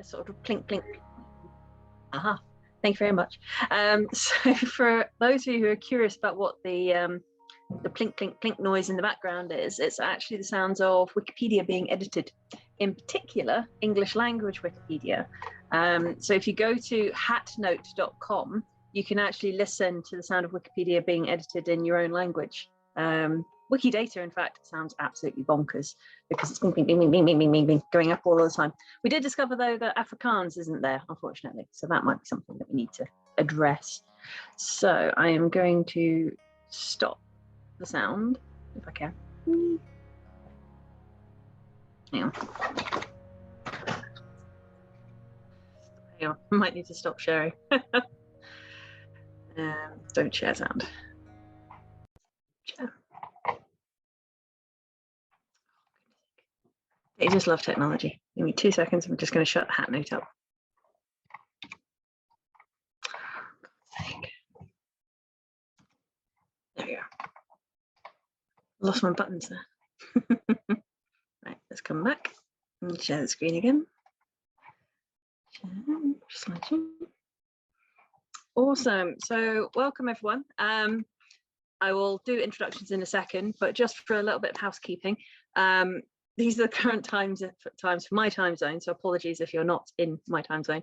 Sort of plink plink. Aha, thank you very much. So for those of you who are curious about what the plink plink plink noise in the background is, it's actually the sounds of Wikipedia being edited, in particular English language Wikipedia. So if you go to hatnote.com, you can actually listen to the sound of Wikipedia being edited in your own language. Wikidata, in fact, sounds absolutely bonkers because it's bing, bing, bing, bing, bing, bing, bing, bing, going up all the time. We did discover, though, that Afrikaans isn't there, unfortunately. So that might be something that we need to address. So I am going to stop the sound, if I can. Hang on. Hang on. I might need to stop sharing. Don't share sound. Share. I just love technology. Give me 2 seconds. I'm just going to shut the hat note up. There we go. Lost my buttons there. Right, let's come back and share the screen again. Share. Awesome. So welcome, everyone. I will do introductions in a second, but just for a little bit of housekeeping. These are the current times for my time zone, so apologies if you're not in my time zone.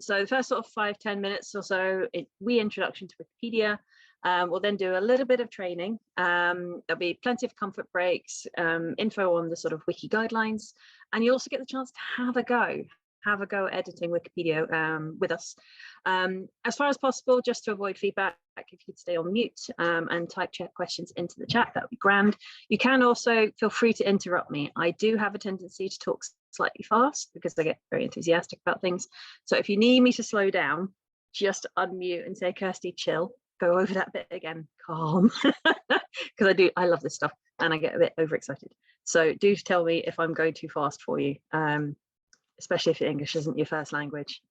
So the first sort of 5-10 minutes or so, introduction to Wikipedia. We'll then do a little bit of training. There'll be plenty of comfort breaks, info on the sort of wiki guidelines, and you also get the chance to have a go editing Wikipedia with us. As far as possible, just to avoid feedback, if you'd stay on mute and type chat questions into the chat, that would be grand. You can also feel free to interrupt me. I do have a tendency to talk slightly fast because I get very enthusiastic about things. So if you need me to slow down, just unmute and say, Kirsty, chill, go over that bit again, calm. Because I love this stuff and I get a bit overexcited. So do tell me if I'm going too fast for you. Especially if English isn't your first language.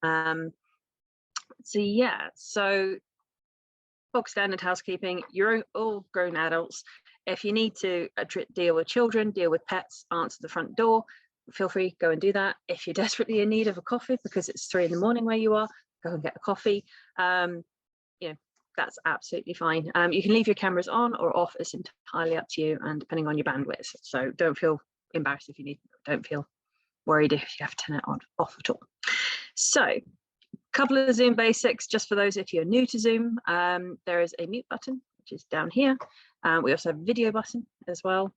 So bog standard housekeeping, you're all grown adults. If you need to deal with children, deal with pets, answer the front door, feel free, go and do that. If you're desperately in need of a coffee because it's 3 in the morning where you are, go and get a coffee. That's absolutely fine. You can leave your cameras on or off, it's entirely up to you and depending on your bandwidth. So don't feel embarrassed if you need, don't feel worried if you have to turn it on off at all. So a couple of Zoom basics just for those if you're new to Zoom. There is a mute button, which is down here. We also have a video button as well.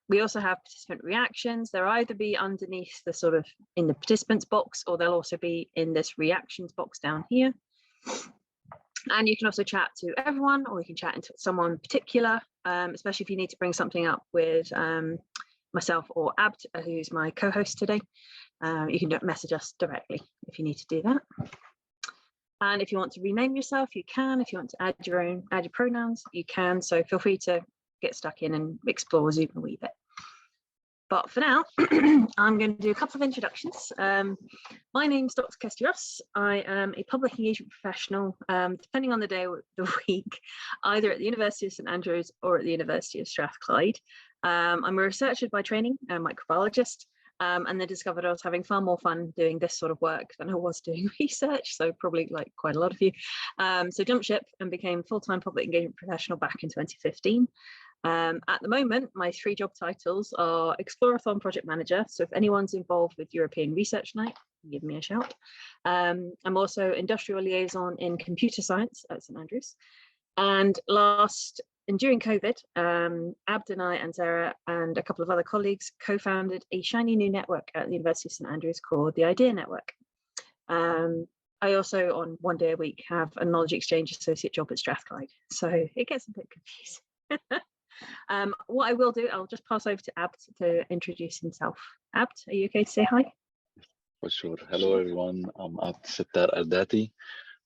We also have participant reactions. They'll either be underneath the sort of in the participants box, or they'll also be in this reactions box down here. And you can also chat to everyone, or you can chat into someone particular, especially if you need to bring something up with myself or Abd, who's my co-host today. You can message us directly if you need to do that. And if you want to rename yourself, you can. If you want to add your pronouns, you can. So feel free to get stuck in and explore Zoom a wee bit. But for now, I'm going to do a couple of introductions. My name's Dr. Kirsty Ross. I am a public engagement professional, depending on the day of the week, either at the University of St Andrews or at the University of Strathclyde. I'm a researcher by training, a microbiologist, and then discovered I was having far more fun doing this sort of work than I was doing research, so probably like quite a lot of you. So jumped ship and became a full-time public engagement professional back in 2015. At the moment, my 3 job titles are Explorathon Project Manager, so if anyone's involved with European Research Night, give me a shout. I'm also Industrial Liaison in Computer Science at St Andrews. And during COVID, Abd and I and Sarah and a couple of other colleagues co-founded a shiny new network at the University of St Andrews called the Idea Network. I also, on 1 day a week, have a knowledge exchange associate job at Strathclyde, so it gets a bit confusing. What I will do, I'll just pass over to Abd to introduce himself. Abd, are you okay to say hi? For sure. Hello, everyone. I'm Abd Settar Ardati.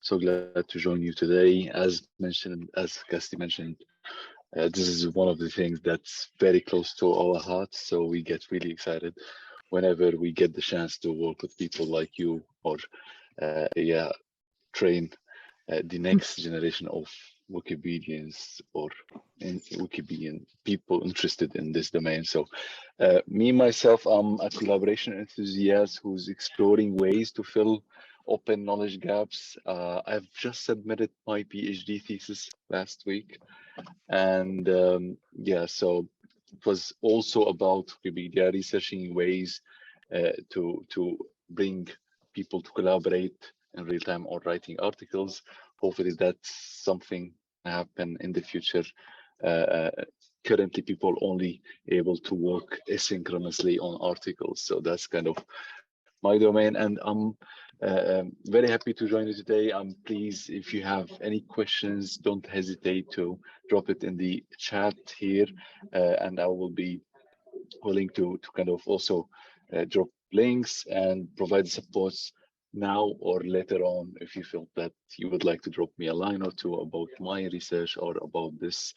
So glad to join you today. As Kirsty mentioned, this is one of the things that's very close to our hearts, so we get really excited whenever we get the chance to work with people like you, or train the next generation of Wikipedians or Wikipedian people interested in this domain. So me, myself, I'm a collaboration enthusiast who's exploring ways to fill open knowledge gaps. I've just submitted my PhD thesis last week. And so it was also about Wikipedia, researching ways to bring people to collaborate in real time or writing articles. Hopefully that's something happen in the future. Currently people only able to work asynchronously on articles, so that's kind of my domain, and I'm very happy to join you today. Please, if you have any questions, don't hesitate to drop it in the chat here, and I will be willing to kind of also drop links and provide supports now or later on if you feel that you would like to drop me a line or two about my research or about this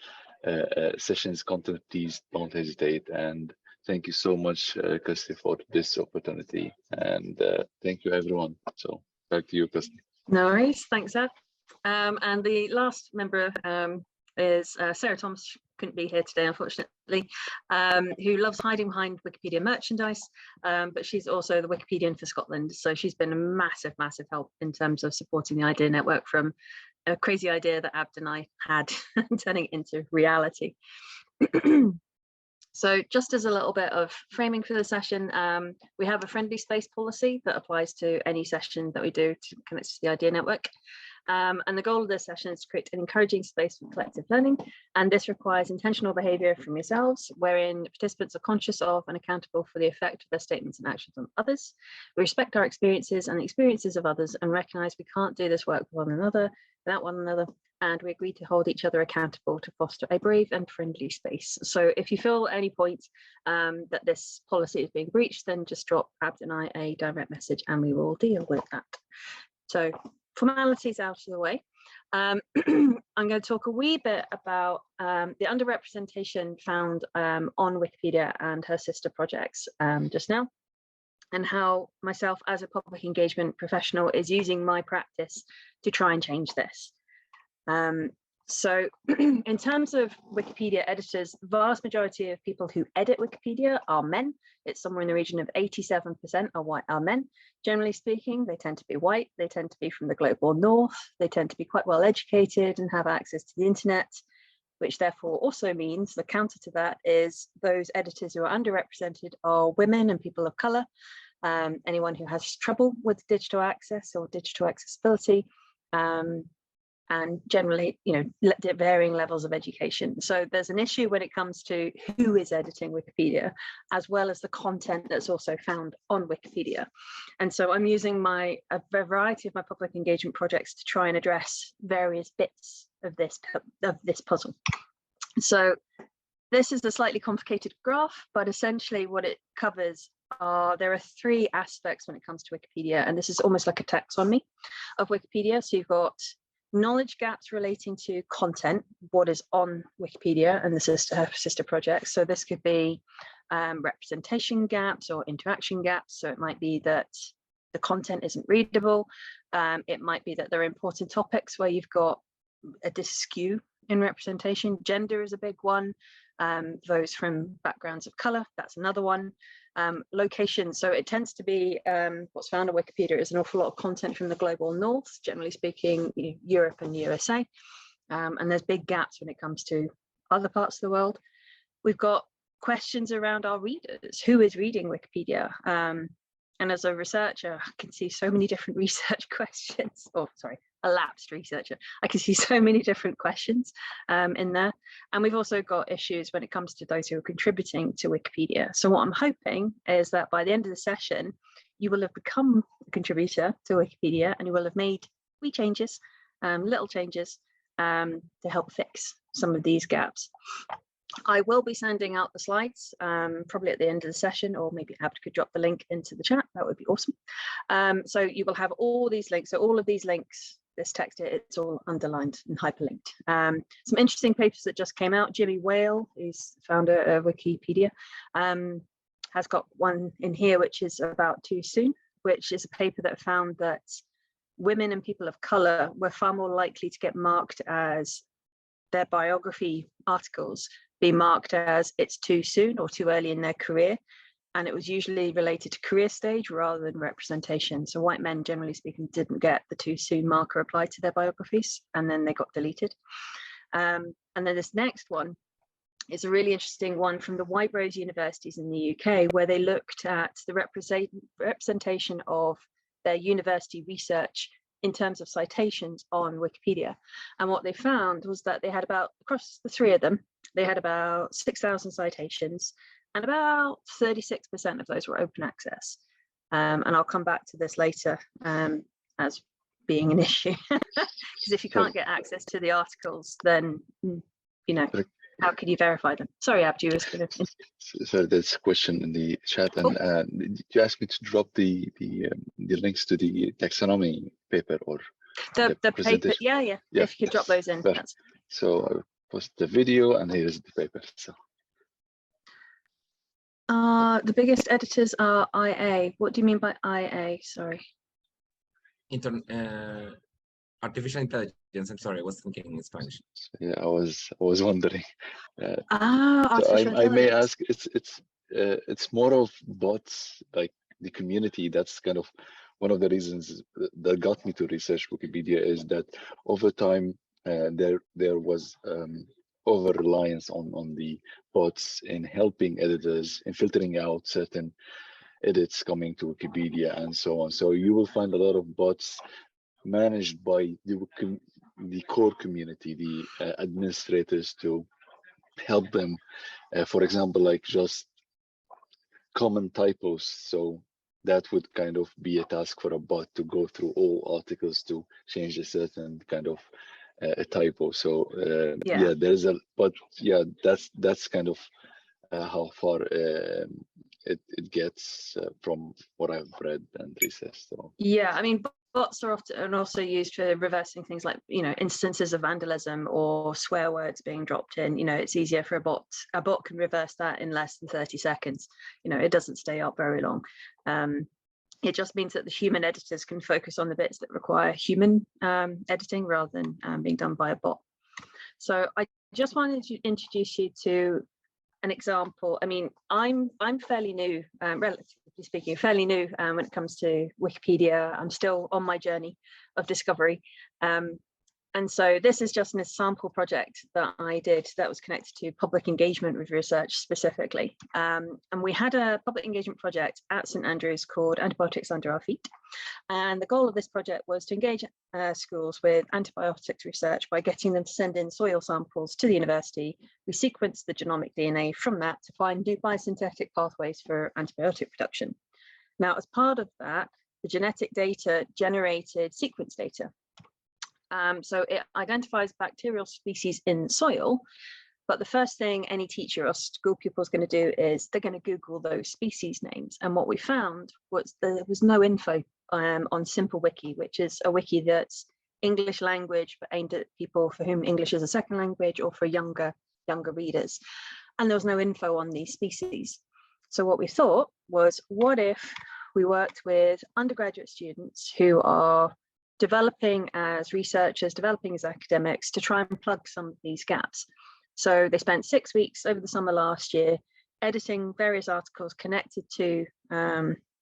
session's content. Please don't hesitate. And thank you so much, Kirsty, for this opportunity. And thank you, everyone. So back to you, Kirsty. No worries. Thanks, Ed. And the last member is Sarah Thomas. Couldn't be here today, unfortunately, who loves hiding behind Wikipedia merchandise, but she's also the Wikipedian for Scotland. So she's been a massive, massive help in terms of supporting the idea network from a crazy idea that Abd and I had turning it into reality. So just as a little bit of framing for the session, we have a friendly space policy that applies to any session that we do to connect to the idea network. And the goal of this session is to create an encouraging space for collective learning. And this requires intentional behavior from yourselves, wherein participants are conscious of and accountable for the effect of their statements and actions on others. We respect our experiences and the experiences of others and recognize we can't do this work with one another, without one another. And we agree to hold each other accountable to foster a brave and friendly space. So if you feel at any point that this policy is being breached, then just drop Abd and I a direct message and we will deal with that. So formalities out of the way. I'm going to talk a wee bit about the underrepresentation found on Wikipedia and her sister projects just now, and how myself as a public engagement professional is using my practice to try and change this. So in terms of Wikipedia editors, the vast majority of people who edit Wikipedia are men. It's somewhere in the region of 87% are men. Generally speaking, they tend to be white, they tend to be from the global north, they tend to be quite well educated and have access to the internet, which therefore also means the counter to that is those editors who are underrepresented are women and people of color, anyone who has trouble with digital access or digital accessibility, and generally, varying levels of education. So there's an issue when it comes to who is editing Wikipedia, as well as the content that's also found on Wikipedia. And so I'm using a variety of my public engagement projects to try and address various bits of this puzzle. So this is a slightly complicated graph, but essentially what it covers there are three aspects when it comes to Wikipedia, and this is almost like a taxonomy of Wikipedia. So you've got knowledge gaps relating to content, what is on Wikipedia and the sister projects. So this could be representation gaps or interaction gaps. So it might be that the content isn't readable. It might be that there are important topics where you've got a skew in representation. Gender is a big one. Those from backgrounds of color, that's another one. Location, so it tends to be what's found on Wikipedia is an awful lot of content from the global north, generally speaking, Europe and USA, and there's big gaps when it comes to other parts of the world. We've got questions around our readers. Who is reading Wikipedia? And as a researcher, I can see so many different research questions, a lapsed researcher. I can see so many different questions in there. And we've also got issues when it comes to those who are contributing to Wikipedia. So what I'm hoping is that by the end of the session, you will have become a contributor to Wikipedia and you will have made wee changes, little changes to help fix some of these gaps. I will be sending out the slides probably at the end of the session, or maybe Abd could drop the link into the chat. That would be awesome. So you will have all these links. So all of these links, this text here, it's all underlined and hyperlinked. Some interesting papers that just came out. Jimmy Whale, who's founder of Wikipedia, has got one in here which is about too soon, which is a paper that found that women and people of color were far more likely to get marked as their biography articles be marked as it's too soon or too early in their career. And it was usually related to career stage rather than representation. So white men, generally speaking, didn't get the too soon marker applied to their biographies, and then they got deleted. And then this next one is a really interesting one from the White Rose universities in the UK, where they looked at the representation of their university research in terms of citations on Wikipedia. And what they found was that they had about, across the three of them, they had about 6,000 citations, and about 36% of those were open access. And I'll come back to this later as being an issue, because if you can't get access to the articles, then, you know, how could you verify them? Sorry, Abdi was going to. So there's a question in the chat, and did you ask me to drop the links to the taxonomy paper or the paper? Yeah. If you could drop those in. That's... So I post the video, and here's the paper. So. The biggest editors are IA. What do you mean by IA? Sorry. Artificial intelligence. I'm sorry, I was thinking in Spanish. Yeah, I was wondering. So I may ask. It's more of bots, like the community. That's kind of one of the reasons that got me to research Wikipedia, is that over time there was over reliance on the bots in helping editors in filtering out certain edits coming to Wikipedia and so on. So you will find a lot of bots managed by the core community, the administrators, to help them, for example, like just common typos. So that would kind of be a task for a bot to go through all articles to change a certain kind of a typo. So yeah, there's a, but yeah, that's kind of how far it gets from what I've read and researched. So yeah, I mean, bots are often also used for reversing things like, you know, instances of vandalism or swear words being dropped in. You know, it's easier for a bot can reverse that in less than 30 seconds. You know, it doesn't stay up very long. It just means that the human editors can focus on the bits that require human editing rather than being done by a bot. So I just wanted to introduce you to an example. I mean, I'm fairly new, relatively speaking, fairly new when it comes to Wikipedia. I'm still on my journey of discovery. And so this is just an example project that I did that was connected to public engagement with research specifically. And we had a public engagement project at St Andrews called Antibiotics Under Our Feet. And the goal of this project was to engage schools with antibiotics research by getting them to send in soil samples to the university. We sequenced the genomic DNA from that to find new biosynthetic pathways for antibiotic production. Now, as part of that, the genetic data generated sequence data. So it identifies bacterial species in soil, but the first thing any teacher or school pupil is going to do is they're going to Google those species names. And what we found was there was no info on Simple Wiki, which is a wiki that's English language, but aimed at people for whom English is a second language or for younger readers. And there was no info on these species. So what we thought was, what if we worked with undergraduate students who are developing as researchers, developing as academics, to try and plug some of these gaps. So they spent 6 weeks over the summer last year editing various articles connected to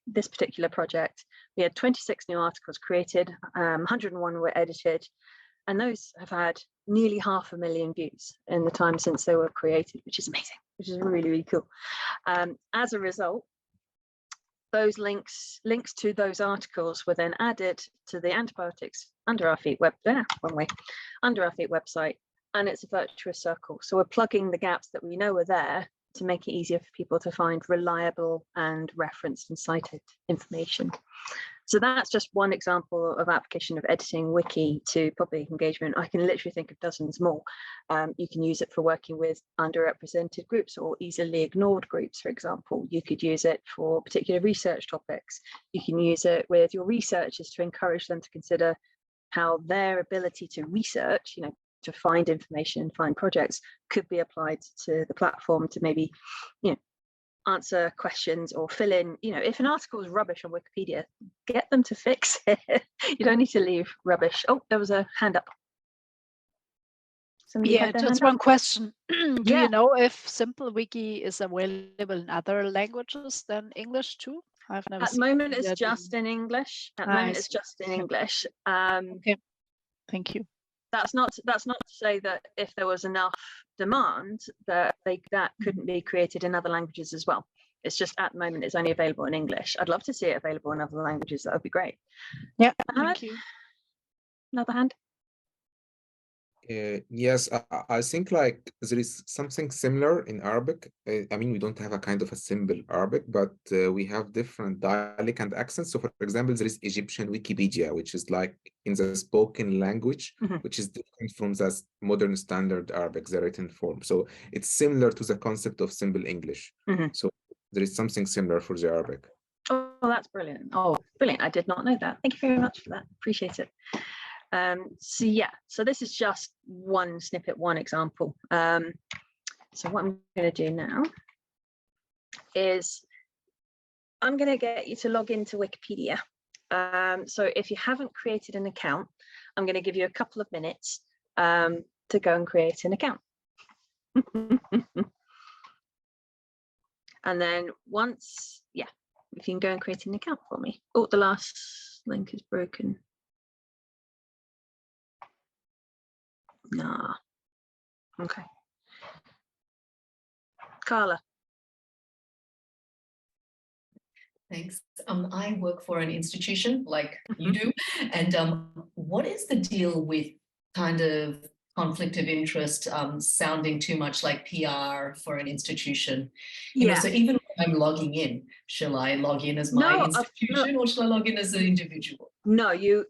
this particular project. We had 26 new articles created, 101 were edited, and those have had nearly 500,000 views in the time since they were created, which is amazing, which is really, really cool. As a result, those links to those articles were then added to the Antibiotics Under Our Feet Under Our Feet website, and it's a virtuous circle. So we're plugging the gaps that we know are there to make it easier for people to find reliable and referenced and cited information. So that's just one example of application of editing wiki to public engagement. I can literally think of dozens more. You can use it for working with underrepresented groups or easily ignored groups, for example. You could use it for particular research topics. You can use it with your researchers to encourage them to consider how their ability to research, you know, to find information, find projects, could be applied to the platform to maybe, you know, answer questions or fill in, if an article is rubbish on Wikipedia, get them to fix it. You don't need to leave rubbish. Oh, there was a hand up. Somebody Yeah, had their just hand one up? question. Do Yeah. you know if Simple Wiki is available in other languages than English too? I've never At the seen moment, it it's yet just in English. At the I moment, it's see. just in Okay. English. Okay, thank you. That's not to say that if there was enough demand that that couldn't be created in other languages as well. It's just at the moment it's only available in English. I'd love to see it available in other languages. That would be great. Yeah, thank you. Another hand. Yes, I think like there is something similar in Arabic. I mean, we don't have a kind of a simple Arabic, but we have different dialect and accents. So, for example, there is Egyptian Wikipedia, which is like in the spoken language, which is different from the modern standard Arabic, the written form. So it's similar to the concept of simple English. So there is something similar for the Arabic. Oh, that's brilliant. Oh, brilliant. I did not know that. Thank you very much for that. Appreciate it. So yeah, so this is just one snippet, one example. So what I'm going to do now is I'm going to get you to log into Wikipedia. So if you haven't created an account, I'm going to give you a couple of minutes to go and create an account. And then once, yeah, if you can go and create an account for me. Oh, the last link is broken. Nah. Okay. Carla. Thanks. I work for an institution like you do. And what is the deal with kind of conflict of interest sounding too much like PR for an institution? You know, so even when I'm logging in, shall I log in as my institution or shall I log in as an individual? No, you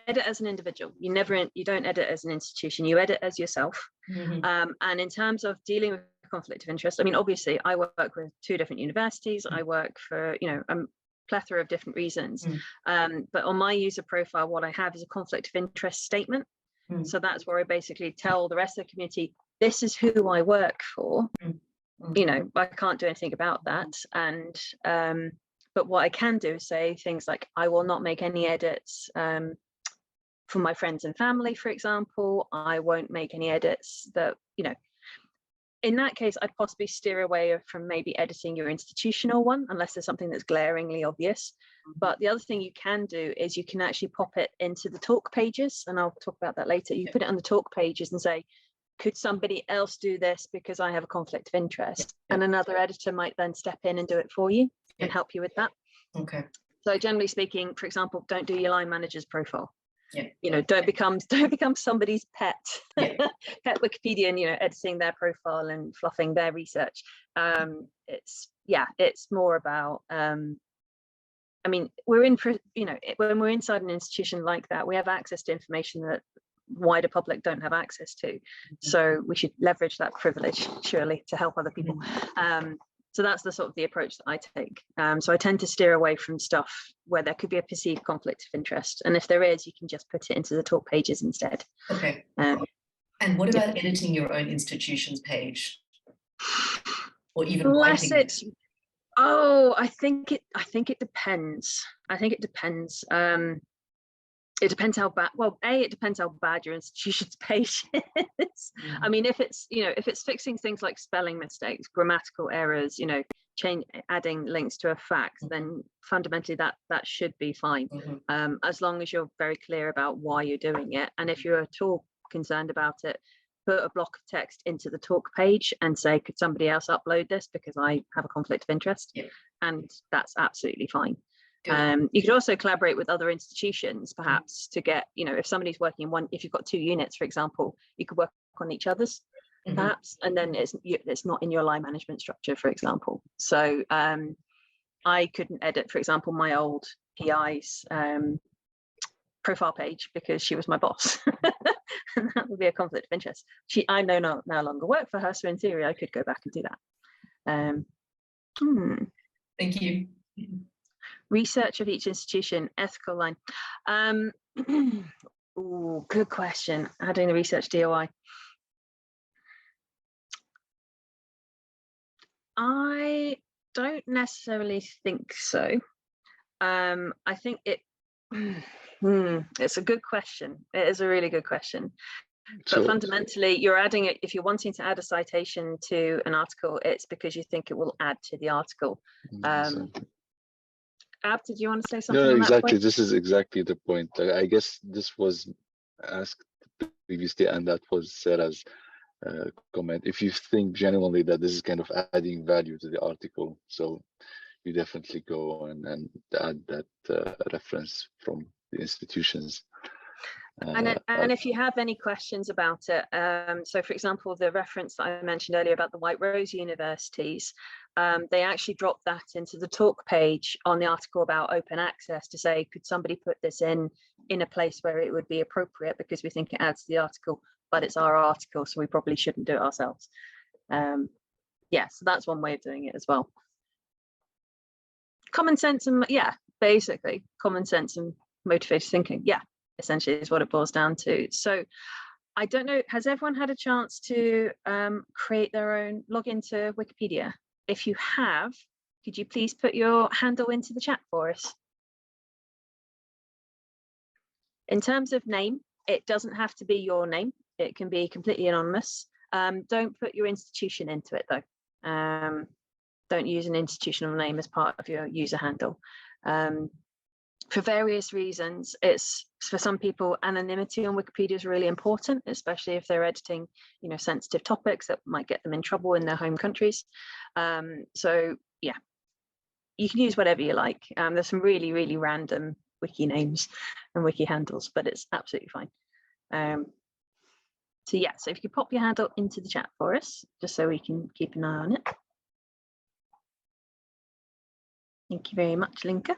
edit as an individual. You don't edit as an institution. You edit as yourself. And in terms of dealing with conflict of interest, I mean, obviously, I work with 2 different universities. I work for a plethora of different reasons. But on my user profile, what I have is a conflict of interest statement. So that's where I basically tell the rest of the community, this is who I work for. I can't do anything about that. And but what I can do is say things like, I will not make any edits for my friends and family, for example. I won't make any edits that, in that case, I'd possibly steer away from maybe editing your institutional one, unless there's something that's glaringly obvious. But the other thing you can do is you can actually pop it into the talk pages, and I'll talk about that later. You put it on the talk pages and say, could somebody else do this because I have a conflict of interest? And another editor might then step in and do it for you and help you with that. Okay. So generally speaking, for example, don't do your line manager's profile. Don't become somebody's pet pet Wikipedian, editing their profile and fluffing their research. It's more about I mean, we're in for, when we're inside an institution like that, we have access to information that wider public don't have access to. So we should leverage that privilege, surely, to help other people. So that's the sort of the approach that I take. So I tend to steer away from stuff where there could be a perceived conflict of interest. And if there is, you can just put it into the talk pages instead. Okay. And what about editing your own institution's page? Or even writing it? Oh, I think it depends. It depends how bad. Well, it depends how bad your institution's page is. I mean, if it's fixing things like spelling mistakes, grammatical errors, adding links to a fact, then fundamentally that should be fine, as long as you're very clear about why you're doing it. And if you're at all concerned about it, put a block of text into the talk page and say, could somebody else upload this because I have a conflict of interest? And that's absolutely fine. You could also collaborate with other institutions, perhaps, to get, if somebody's working if you've got 2 units, for example, you could work on each other's, perhaps, and then it's not in your line management structure, for example. So I couldn't edit, for example, my old PI's profile page because she was my boss. And that would be a conflict of interest. I no longer work for her, so in theory I could go back and do that. Thank you. Research of each institution, ethical line. Ooh, good question. Adding the research DOI. I don't necessarily think so. I think it's a good question. It is a really good question. But fundamentally, you're adding it, if you're wanting to add a citation to an article, it's because you think it will add to the article. Ab, did you want to say something? No, on exactly. That point? This is exactly the point. I guess this was asked previously, and that was said as a comment. If you think genuinely that this is kind of adding value to the article, so you definitely go and add that reference from the institutions. And if you have any questions about it, so for example, the reference that I mentioned earlier about the White Rose universities, they actually dropped that into the talk page on the article about open access to say, could somebody put this in a place where it would be appropriate, because we think it adds to the article, but it's our article, so we probably shouldn't do it ourselves. Yeah, so that's one way of doing it as well. Common sense and, yeah, basically common sense and motivated thinking. Yeah, essentially is what it boils down to. So I don't know, has everyone had a chance to create their own login to Wikipedia? If you have, could you please put your handle into the chat for us? In terms of name, it doesn't have to be your name. It can be completely anonymous. Don't put your institution into it though. Don't use an institutional name as part of your user handle. For various reasons, it's, for some people, anonymity on Wikipedia is really important, especially if they're editing, you know, sensitive topics that might get them in trouble in their home countries. So yeah, you can use whatever you like. There's some really, really random wiki names and wiki handles, but it's absolutely fine. So yeah, so if you could pop your handle into the chat for us, just so we can keep an eye on it. Thank you very much, Linka.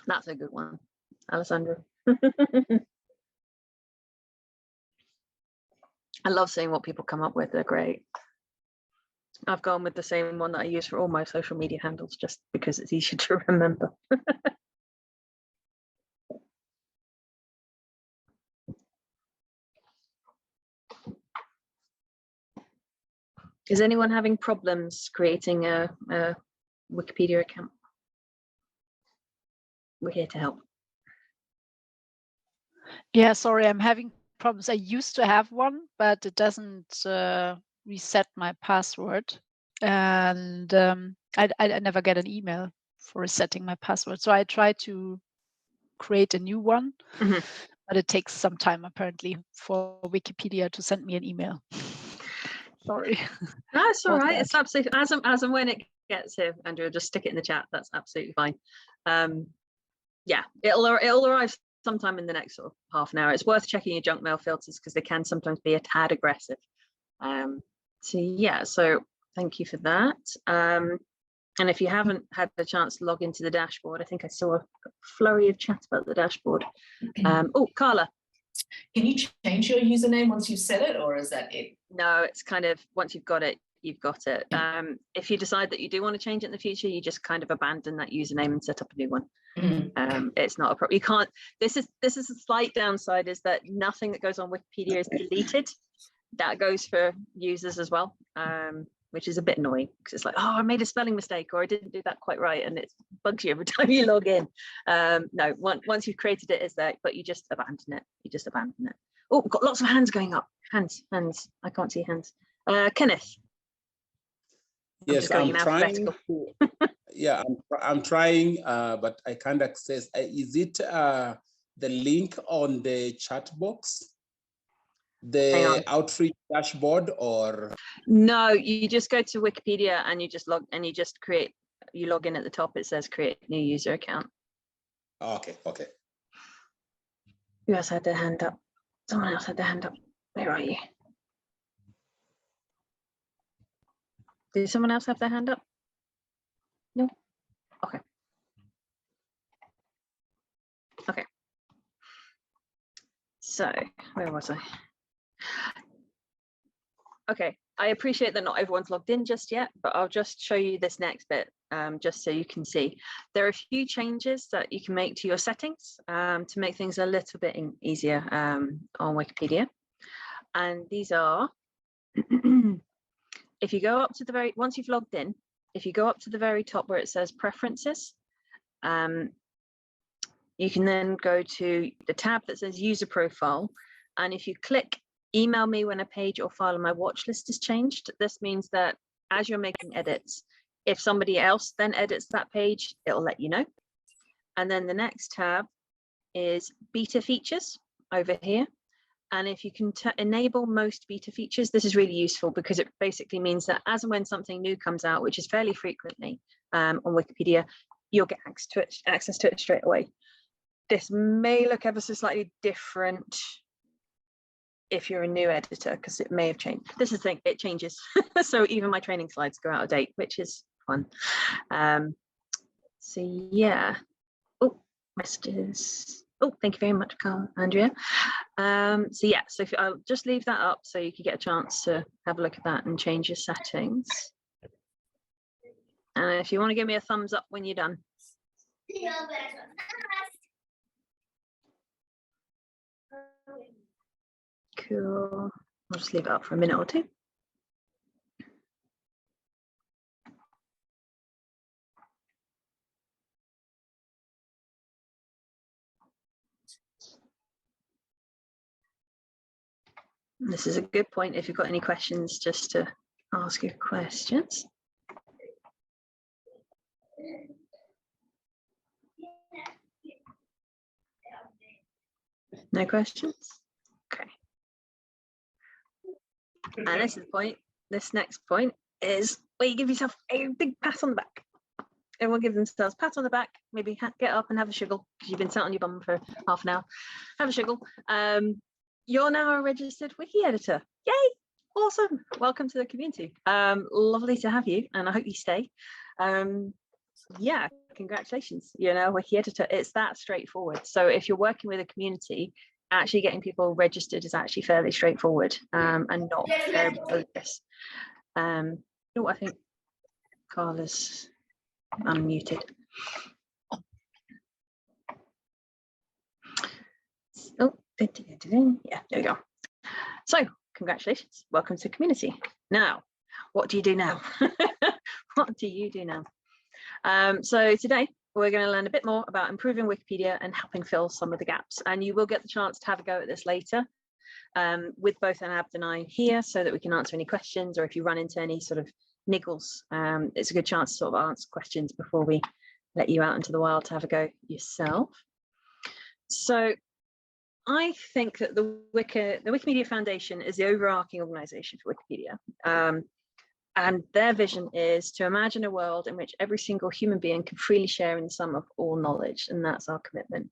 That's a good one, Alessandro. I love seeing what people come up with. They're great. I've gone with the same one that I use for all my social media handles, just because it's easier to remember. Is anyone having problems creating a Wikipedia account? We're here to help. Yeah, sorry, I'm having problems. I used to have one, but it doesn't reset my password. And I never get an email for resetting my password. So I try to create a new one, but it takes some time apparently for Wikipedia to send me an email. Sorry. That's all right. It's absolutely, as and when it gets here, Andrew, just stick it in the chat. That's absolutely fine. Yeah, it'll arrive sometime in the next sort of half an hour. It's worth checking your junk mail filters because they can sometimes be a tad aggressive. So yeah, so thank you for that. And if you haven't had the chance to log into the dashboard, I think I saw a flurry of chat about the dashboard. Oh, Carla. Can you change your username once you've set it, or is that it? No, it's kind of, once you've got it, you've got it. If you decide that you do want to change it in the future, you just kind of abandon that username and set up a new one. It's not a problem. You can't, this is a slight downside, is that nothing that goes on Wikipedia is deleted. That goes for users as well, which is a bit annoying because it's like, oh, I made a spelling mistake, or I didn't do that quite right, and it bugs you every time you log in. No, once you've created it, it's there, but you just abandon it. You just abandon it. Oh, we've got lots of hands going up. Hands. I can't see hands. Kenneth. Yes, I'm trying. Yeah, I'm trying, but I can't access. Is it the link on the chat box? The outreach dashboard, or? No, you just go to Wikipedia and you just log in at the top. It says create new user account. Okay. Who else had their hand up? Someone else had their hand up. Where are you? Did someone else have their hand up? No? Okay. Okay. So, where was I? Okay, I appreciate that not everyone's logged in just yet, but I'll just show you this next bit just so you can see. There are a few changes that you can make to your settings to make things a little bit easier on Wikipedia. And these are, if you go up to the once you've logged in, if you go up to the very top where it says preferences, you can then go to the tab that says user profile. And if you click email me when a page or file on my watch list is changed, this means that as you're making edits, if somebody else then edits that page, it'll let you know. And then the next tab is beta features over here. And if you can enable most beta features, this is really useful because it basically means that as and when something new comes out, which is fairly frequently on Wikipedia, you'll get access to it straight away. This may look ever so slightly different if you're a new editor, because it may have changed. This is the thing, it changes. So even my training slides go out of date, which is fun. So yeah. Oh, messages. Oh, thank you very much, Andrea. So yeah, so I'll just leave that up so you can get a chance to have a look at that and change your settings. And if you want to give me a thumbs up when you're done. Cool. I'll just leave it up for a minute or two. This is a good point if you've got any questions, just to ask your questions. No questions? Okay. And this is the point. This next point is where you give yourself a big pat on the back. Everyone give themselves a pat on the back, maybe get up and have a shiggle because you've been sat on your bum for half an hour. Have a shiggle. You're now a registered wiki editor. Yay! Awesome. Welcome to the community. Lovely to have you, and I hope you stay. Yeah, congratulations. You're now a wiki editor. It's that straightforward. So if you're working with a community, actually getting people registered is actually fairly straightforward and not very focused. Oh, I think Carla's unmuted. Oh, yeah, there we go. So congratulations, welcome to the community. Now, what do you do now? What do you do now? So today we're going to learn a bit more about improving Wikipedia and helping fill some of the gaps. And you will get the chance to have a go at this later with both Anab and I here so that we can answer any questions, or if you run into any sort of niggles, it's a good chance to sort of answer questions before we let you out into the wild to have a go yourself. So I think that the Wikimedia Foundation is the overarching organization for Wikipedia. And their vision is to imagine a world in which every single human being can freely share in the sum of all knowledge, and that's our commitment.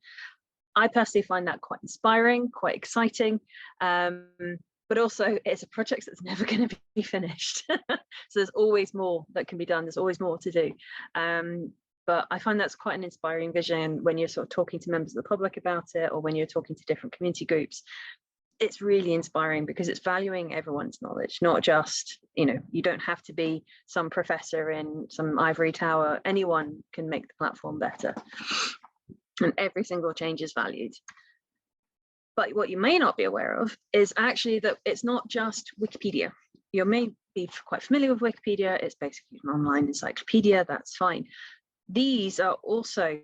I personally find that quite inspiring, quite exciting, but also it's a project that's never going to be finished. So there's always more that can be done, there's always more to do. But I find that's quite an inspiring vision when you're sort of talking to members of the public about it, or when you're talking to different community groups. It's really inspiring because it's valuing everyone's knowledge, not just, you don't have to be some professor in some ivory tower. Anyone can make the platform better, and every single change is valued. But what you may not be aware of is actually that it's not just Wikipedia. You may be quite familiar with Wikipedia. It's basically an online encyclopedia, that's fine. These are also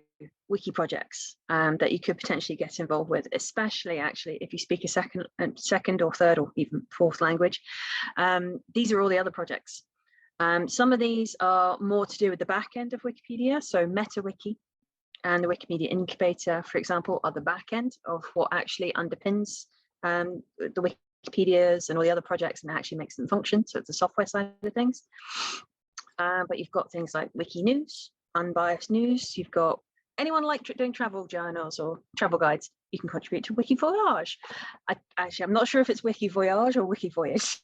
Wiki projects that you could potentially get involved with, especially actually if you speak a second or third or even fourth language. These are all the other projects. Some of these are more to do with the back end of Wikipedia. So MetaWiki and the Wikimedia Incubator, for example, are the back end of what actually underpins the Wikipedias and all the other projects and actually makes them function. So it's the software side of things. But you've got things like Wiki News, unbiased news. You've got anyone like doing travel journals or travel guides, you can contribute to Wiki Voyage. I'm not sure if it's Wiki Voyage or Wiki Voyage.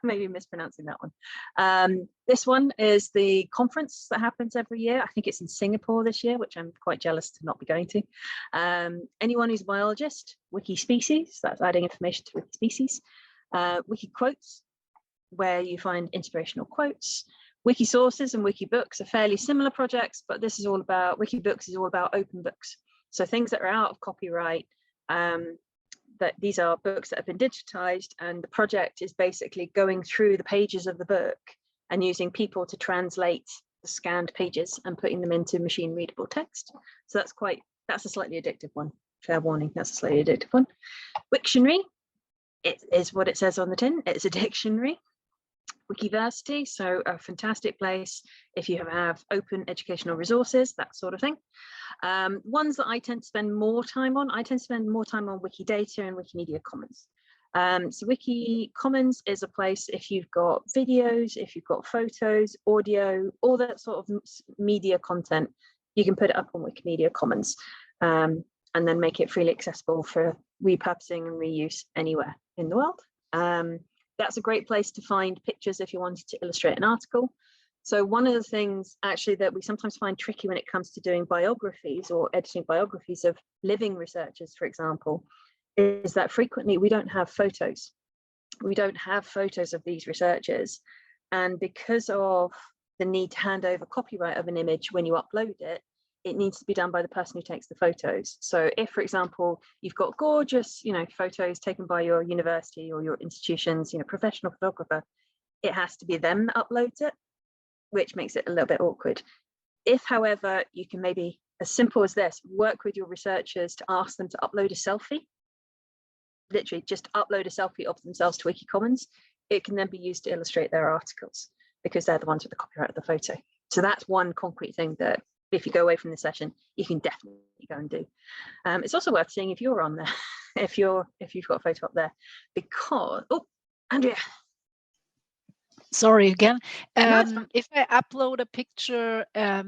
Maybe mispronouncing that one. This one is the conference that happens every year. I think it's in Singapore this year, which I'm quite jealous to not be going to. Anyone who's a biologist, Wiki Species, that's adding information to Wiki Species. Wiki Quotes, where you find inspirational quotes. Wiki sources and wiki books are fairly similar projects, but this is all about, wiki books is all about open books. So things that are out of copyright, that these are books that have been digitized, and the project is basically going through the pages of the book and using people to translate the scanned pages and putting them into machine readable text. So that's a slightly addictive one. Fair warning, that's a slightly addictive one. Wiktionary, it is what it says on the tin. It's a dictionary. Wikiversity, so a fantastic place if you have open educational resources, that sort of thing. Ones that I tend to spend more time on, Wikidata and Wikimedia Commons. So Wiki Commons is a place if you've got videos, if you've got photos, audio, all that sort of media content, you can put it up on Wikimedia Commons and then make it freely accessible for repurposing and reuse anywhere in the world. That's a great place to find pictures if you wanted to illustrate an article. So one of the things actually that we sometimes find tricky when it comes to doing biographies or editing biographies of living researchers, for example, is that frequently we don't have photos. We don't have photos of these researchers. And because of the need to hand over copyright of an image when you upload it, it needs to be done by the person who takes the photos. So if, for example, you've got gorgeous, photos taken by your university or your institution's, professional photographer, it has to be them that uploads it, which makes it a little bit awkward. If, however, you can maybe, as simple as this, work with your researchers to ask them to upload a selfie, literally just upload a selfie of themselves to Wiki Commons, it can then be used to illustrate their articles because they're the ones with the copyright of the photo. So that's one concrete thing that if you go away from the session, you can definitely go and do. It's also worth seeing if you're on there, if you've got a photo up there, because, oh, Andrea. Sorry again. No, if I upload a picture at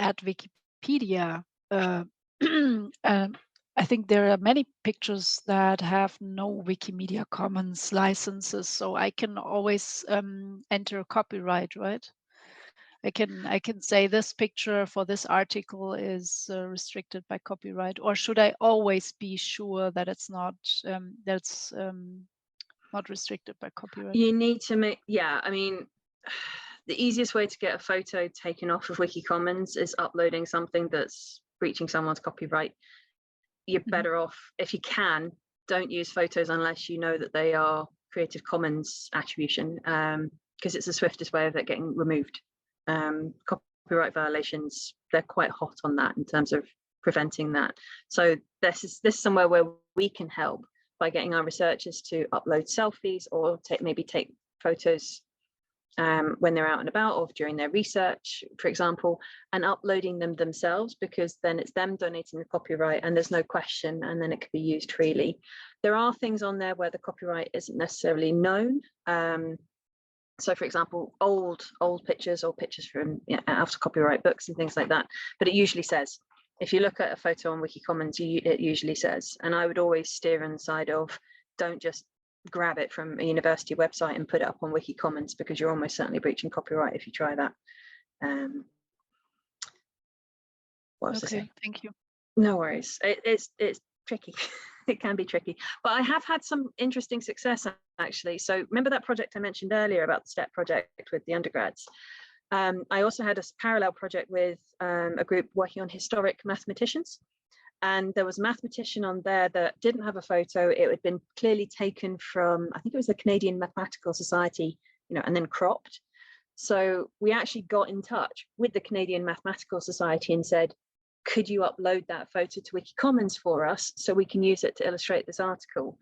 Wikipedia, I think there are many pictures that have no Wikimedia Commons licenses, so I can always enter copyright, right? I can say this picture for this article is restricted by copyright, or should I always be sure that it's not not restricted by copyright? You need to make, I mean, the easiest way to get a photo taken off of Wiki Commons is uploading something that's breaching someone's copyright. You're better off, if you can, don't use photos unless you know that they are Creative Commons attribution, because it's the swiftest way of it getting removed. Copyright violations, they're quite hot on that in terms of preventing that. So this is somewhere where we can help by getting our researchers to upload selfies or maybe take photos when they're out and about or during their research, for example, and uploading them themselves, because then it's them donating the copyright and there's no question, and then it can be used freely. There are things on there where the copyright isn't necessarily known. So, for example, old pictures or pictures from out of copyright books and things like that. But it usually says, if you look at a photo on Wiki Commons, it usually says, and I would always steer on the side of, don't just grab it from a university website and put it up on Wiki Commons, because you're almost certainly breaching copyright if you try that. What was I saying? Thank you. No worries. It's tricky. It can be tricky, but I have had some interesting success actually. So remember that project I mentioned earlier about the STEP project with the undergrads? I also had a parallel project with a group working on historic mathematicians. And there was a mathematician on there that didn't have a photo. It had been clearly taken from, I think it was the Canadian Mathematical Society, and then cropped. So we actually got in touch with the Canadian Mathematical Society and said, could you upload that photo to Wiki Commons for us so we can use it to illustrate this article?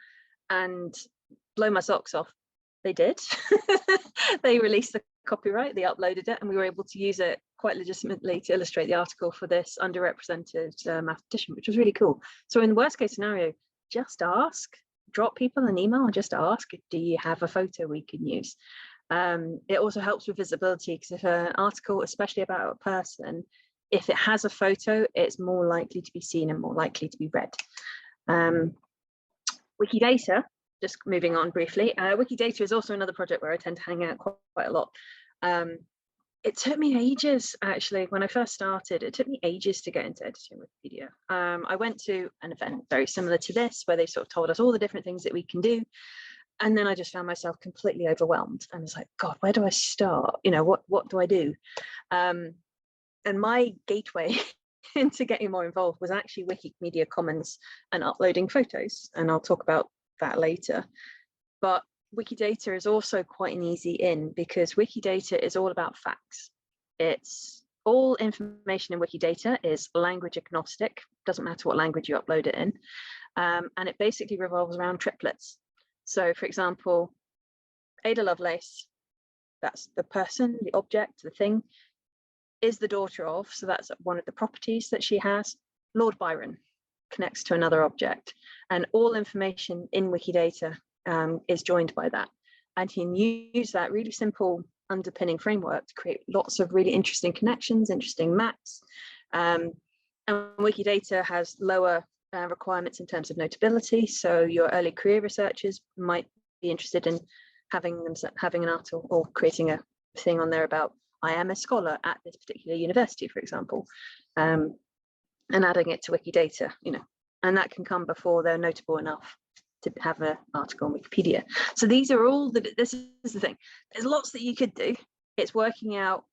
And blow my socks off, they did. They released the copyright, they uploaded it, and we were able to use it quite legitimately to illustrate the article for this underrepresented mathematician, which was really cool. So in the worst case scenario, just ask, drop people an email and just ask, do you have a photo we can use? It also helps with visibility, because if an article, especially about a person, if it has a photo, it's more likely to be seen and more likely to be read. Wikidata, just moving on briefly, Wikidata is also another project where I tend to hang out quite a lot. It took me ages, actually, when I first started, it took me ages to get into editing Wikipedia. I went to an event very similar to this, where they sort of told us all the different things that we can do. And then I just found myself completely overwhelmed. And I was like, God, where do I start? You know, what do I do? And my gateway into getting more involved was actually Wikimedia Commons and uploading photos. And I'll talk about that later. But Wikidata is also quite an easy in, because Wikidata is all about facts. It's all information in Wikidata is language agnostic, doesn't matter what language you upload it in. And it basically revolves around triplets. So for example, Ada Lovelace, that's the person, the object, the thing, is the daughter of, so that's one of the properties that she has. Lord Byron connects to another object, and all information in Wikidata is joined by that. And you can use that really simple underpinning framework to create lots of really interesting connections, interesting maps. And Wikidata has lower requirements in terms of notability. So your early career researchers might be interested in having an article or creating a thing on there about, I am a scholar at this particular university, for example, and adding it to Wikidata, you know, and that can come before they're notable enough to have an article on Wikipedia. So these are all this is the thing. There's lots that you could do. It's working out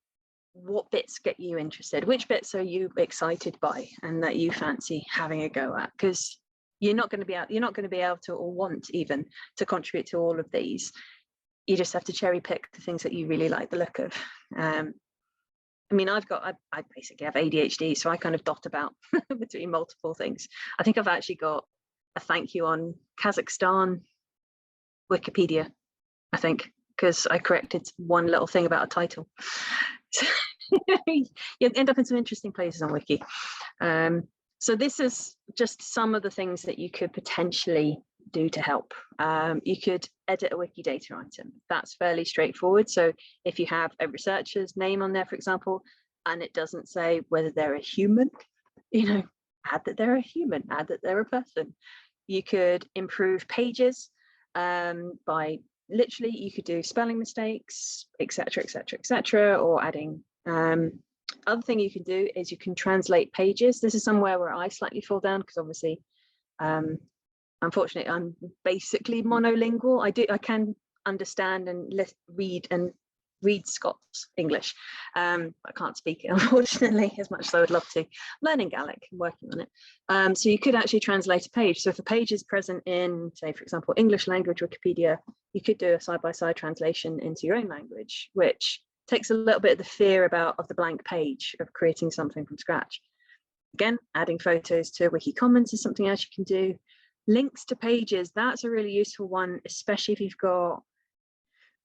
what bits get you interested, which bits are you excited by and that you fancy having a go at, because you're not going to be able to, or want even, to contribute to all of these. You just have to cherry pick the things that you really like the look of. I mean, I basically have ADHD, so I kind of dot about between multiple things. I think I've actually got a thank you on Kazakhstan Wikipedia, I think, because I corrected one little thing about a title. You end up in some interesting places on Wiki. So this is just some of the things that you could potentially do to help. You could edit a Wikidata item. That's fairly straightforward. So if you have a researcher's name on there, for example, and it doesn't say whether they're a human, you know, add that they're a human, add that they're a person. You could improve pages by literally, you could do spelling mistakes, etc., etc., etc., or adding. Other thing you can do is you can translate pages. This is somewhere where I slightly fall down, because obviously, unfortunately, I'm basically monolingual. I can understand and read Scots English. I can't speak it, unfortunately, as much as I would love to. I'm learning Gaelic and working on it. So you could actually translate a page. So if a page is present in, say, for example, English language Wikipedia, you could do a side-by-side translation into your own language, which takes a little bit of the fear of the blank page of creating something from scratch. Again, adding photos to Wiki Commons is something else you can do. Links to pages, that's a really useful one, especially if you've got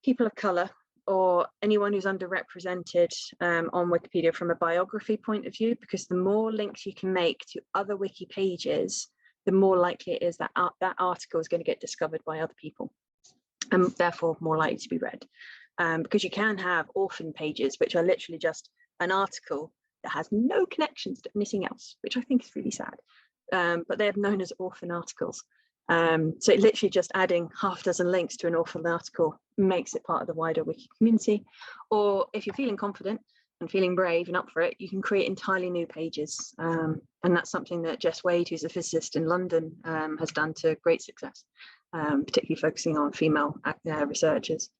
people of color or anyone who's underrepresented on Wikipedia from a biography point of view, because the more links you can make to other wiki pages, the more likely it is that that article is going to get discovered by other people, and therefore more likely to be read. Because you can have orphan pages, which are literally just an article that has no connections to anything else, which I think is really sad. But they're known as orphan articles. So literally just adding half a dozen links to an orphan article makes it part of the wider wiki community. Or if you're feeling confident and feeling brave and up for it, you can create entirely new pages. And that's something that Jess Wade, who's a physicist in London, has done to great success, particularly focusing on female researchers.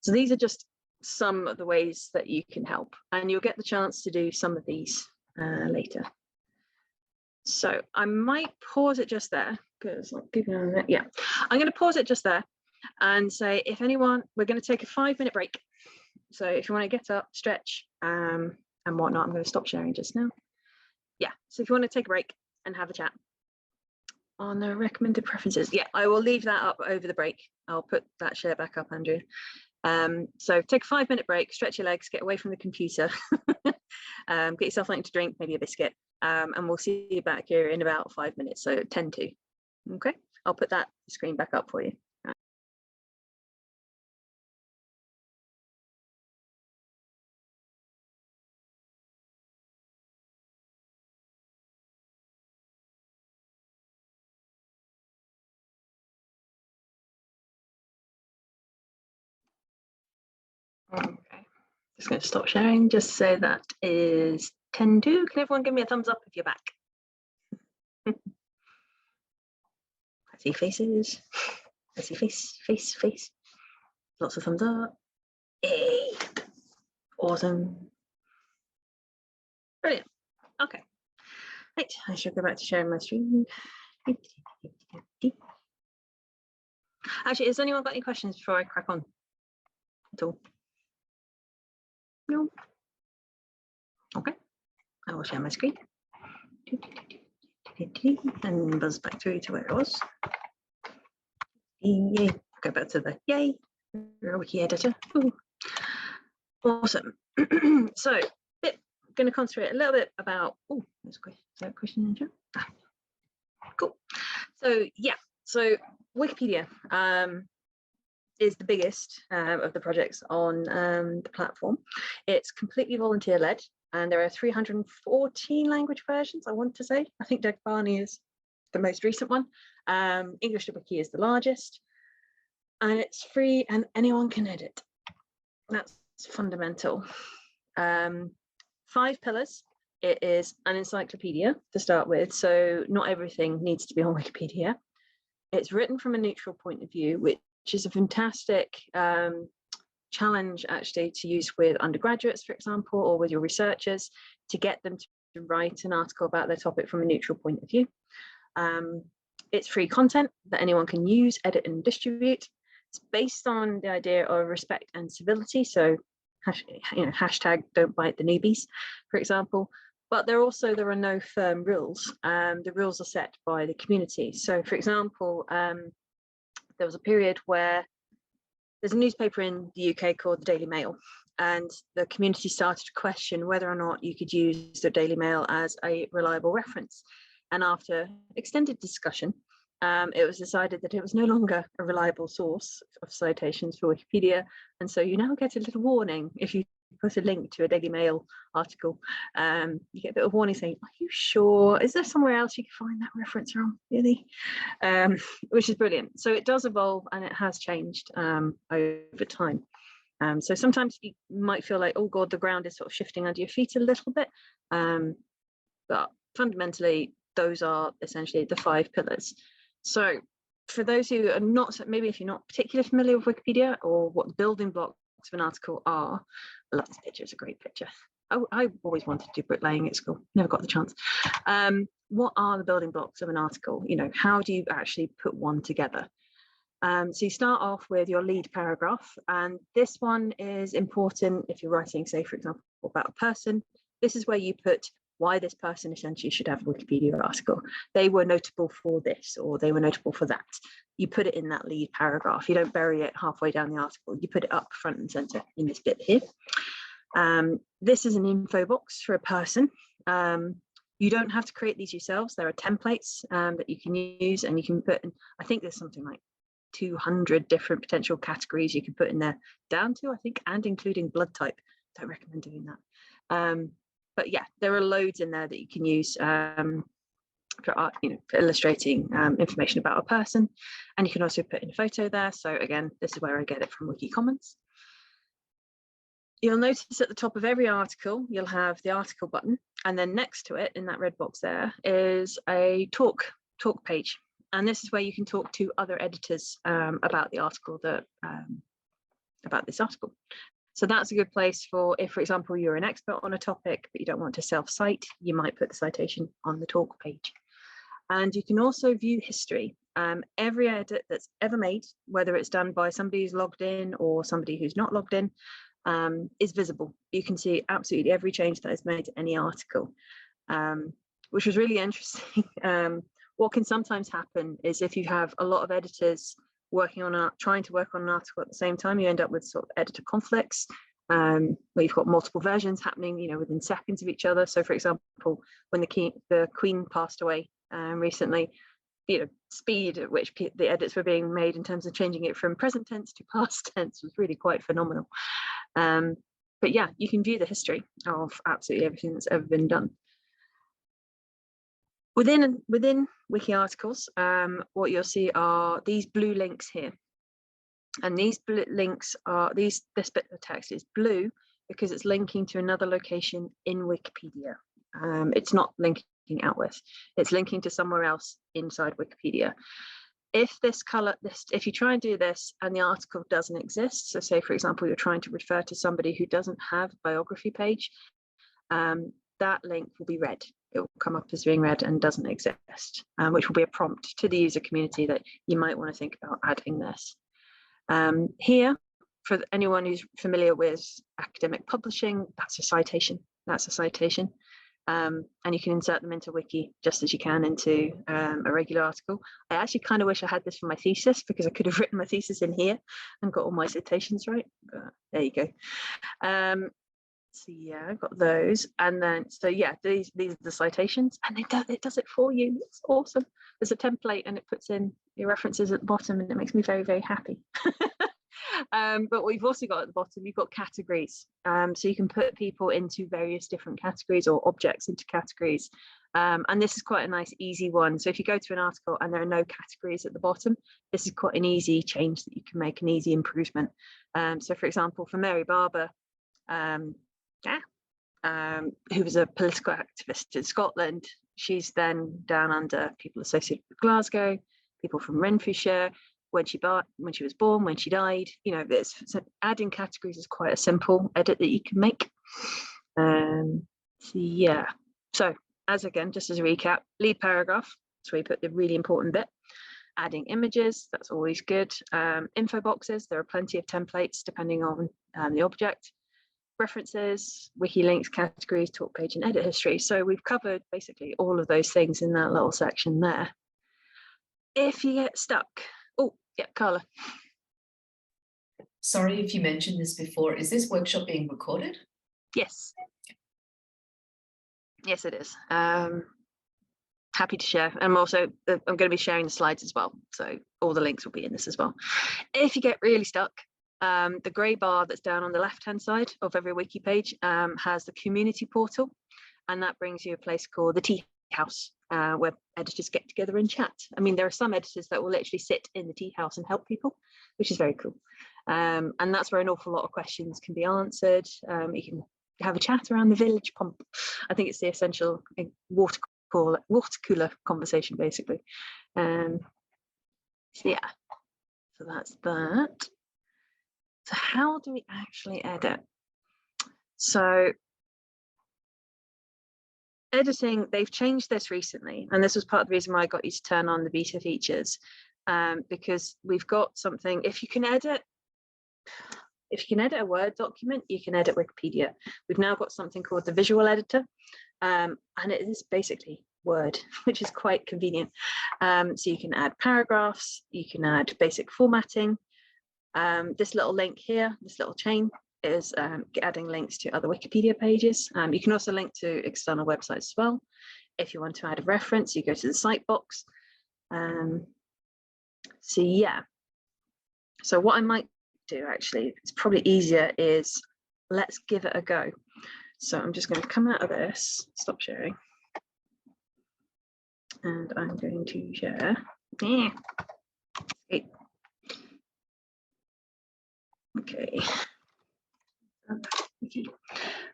So these are just some of the ways that you can help, and you'll get the chance to do some of these later. So I might pause it just there, because I'm keeping on it. Yeah, I'm going to pause it just there and say, if anyone, we're going to take a 5-minute break. So if you want to get up, stretch and whatnot, I'm going to stop sharing just now. Yeah, so if you want to take a break and have a chat on the recommended preferences, yeah, I will leave that up over the break. I'll put that share back up, Andrew. So take a 5-minute break, stretch your legs, get away from the computer, get yourself something to drink, maybe a biscuit, and we'll see you back here in about 5 minutes, so 10 to. Okay, I'll put that screen back up for you. Okay, just going to stop sharing, just so that is 10 to. Can everyone give me a thumbs up if you're back? I see faces. I see face. Lots of thumbs up. Yay. Awesome. Brilliant. Okay. Right, I should go back to sharing my screen. Actually, has anyone got any questions before I crack on at all? No. Okay. I will share my screen. And buzz back through to where it was. Yay. Go back to the yay. Wiki editor. Ooh. Awesome. So, going to concentrate a little bit about. Oh, there's a question in the chat. Ah, cool. So yeah. So Wikipedia is the biggest of the projects on the platform. It's completely volunteer-led, and there are 314 language versions, I want to say. I think Dagbani is the most recent one. English to Wiki is the largest, and it's free and anyone can edit. That's fundamental. 5 pillars. It is an encyclopedia to start with, so not everything needs to be on Wikipedia. It's written from a neutral point of view, which is a fantastic challenge actually to use with undergraduates, for example, or with your researchers, to get them to write an article about their topic from a neutral point of view. It's free content that anyone can use, edit and distribute. It's based on the idea of respect and civility, so hashtag don't bite the newbies, for example. But there are no firm rules. The rules are set by the community. So for example, there was a period where there's a newspaper in the UK called the Daily Mail, and the community started to question whether or not you could use the Daily Mail as a reliable reference. And after extended discussion, it was decided that it was no longer a reliable source of citations for Wikipedia. And so you now get a little warning if you put a link to a Daily Mail article. You get a bit of warning saying, are you sure? Is there somewhere else you can find that reference from, really? Which is brilliant. So it does evolve and it has changed over time. So sometimes you might feel like, oh God, the ground is sort of shifting under your feet a little bit. But fundamentally, those are essentially the 5 pillars. So for those who are not, maybe if you're not particularly familiar with Wikipedia or what the building blocks of an article are, I love this picture, it's a great picture. I always wanted to do bricklaying at school, never got the chance. What are the building blocks of an article? How do you actually put one together? So you start off with your lead paragraph, and this one is important if you're writing, say, for example, about a person. This is where you put why this person essentially should have a Wikipedia article. They were notable for this, or they were notable for that. You put it in that lead paragraph. You don't bury it halfway down the article. You put it up front and center in this bit here. This is an info box for a person. You don't have to create these yourselves. There are templates that you can use, and you can put in, I think there's something like 200 different potential categories you can put in there, down to, I think, and including blood type. Don't recommend doing that. But yeah, there are loads in there that you can use for illustrating information about a person, and you can also put in a photo there. So again, this is where I get it from Wiki Commons. You'll notice at the top of every article, you'll have the article button, and then next to it in that red box there is a talk page. And this is where you can talk to other editors about the article about this article. So that's a good place for, if, for example, you're an expert on a topic, but you don't want to self-cite, you might put the citation on the talk page. And you can also view history. Every edit that's ever made, whether it's done by somebody who's logged in or somebody who's not logged in, is visible. You can see absolutely every change that is made to any article, which was really interesting. What can sometimes happen is if you have a lot of editors trying to work on an article at the same time, you end up with sort of editor conflicts, where you've got multiple versions happening, within seconds of each other. So, for example, when the Queen passed away recently, speed at which the edits were being made in terms of changing it from present tense to past tense was really quite phenomenal. But yeah, you can view the history of absolutely everything that's ever been done. Within Wiki articles, what you'll see are these blue links here. And these blue links are, this bit of text is blue because it's linking to another location in Wikipedia. It's not linking outwards, it's linking to somewhere else inside Wikipedia. if you try and do this and the article doesn't exist, so say for example you're trying to refer to somebody who doesn't have a biography page, that link will be red. It will come up as being red and doesn't exist, which will be a prompt to the user community that you might want to think about adding this. Here, for anyone who's familiar with academic publishing, that's a citation. And you can insert them into Wiki just as you can into a regular article. I actually kind of wish I had this for my thesis, because I could have written my thesis in here and got all my citations right. But there you go. So yeah, I've got those, and then so yeah, these are the citations, and it does it for you. It's awesome. There's a template, and it puts in your references at the bottom, and it makes me very, very happy. But we've also got at the bottom, you've got categories, so you can put people into various different categories or objects into categories, and this is quite a nice easy one. So if you go to an article and there are no categories at the bottom, this is quite an easy change that you can make, an easy improvement. So for example, for Mary Barber, who was a political activist in Scotland, she's then down under people associated with Glasgow, people from Renfrewshire, when she was born, when she died. You know, so adding categories is quite a simple edit that you can make. So yeah, so just as a recap, lead paragraph, that's where you put the really important bit. Adding images, that's always good. Info boxes, there are plenty of templates depending on the object. References, wiki links, categories, talk page, and edit history. So we've covered basically all of those things in that little section there. If you get stuck, oh yeah, Carla. Sorry if you mentioned this before, is this workshop being recorded? Yes. Yes, it is. Happy to share. I'm also, I'm going to be sharing the slides as well. So all the links will be in this as well. If you get really stuck, the grey bar that's down on the left-hand side of every wiki page has the community portal, and that brings you a place called the Tea House, where editors get together and chat. I mean, there are some editors that will literally sit in the tea house and help people, which is very cool. And that's where an awful lot of questions can be answered. You can have a chat around the village pump. I think it's the essential water cooler conversation, basically. So yeah, so that's that. So how do we actually edit? So editing, they've changed this recently, and this was part of the reason why I got you to turn on the beta features, because we've got something. If you can edit a Word document, you can edit Wikipedia. We've now got something called the visual editor, and it is basically Word, which is quite convenient. So you can add paragraphs, you can add basic formatting. This little link here, this little chain, is adding links to other Wikipedia pages. You can also link to external websites as well. If you want to add a reference, you go to the cite box. So yeah, so what I might do, actually, it's probably easier, is let's give it a go. So I'm just going to come out of this, stop sharing, and I'm going to share. Okay.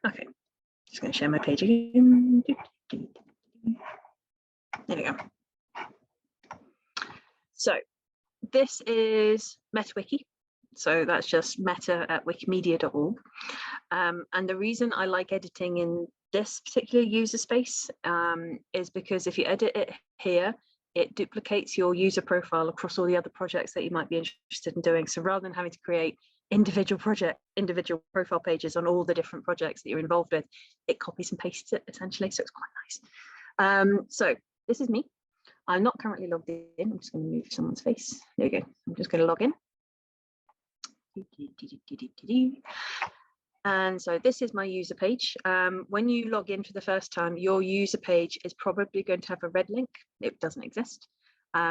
Okay, just going to share my page again. There we go. So this is MetaWiki. So that's just meta at wikimedia.org. And the reason I like editing in this particular user space is because if you edit it here, it duplicates your user profile across all the other projects that you might be interested in doing. So rather than having to create individual profile pages on all the different projects that you're involved with, it copies and pastes it essentially. So it's quite nice. So this is me. I'm not currently logged in. I'm just going to move someone's face. There we go. I'm just going to log in. And so this is my user page. When you log in for the first time, your user page is probably going to have a red link. It doesn't exist.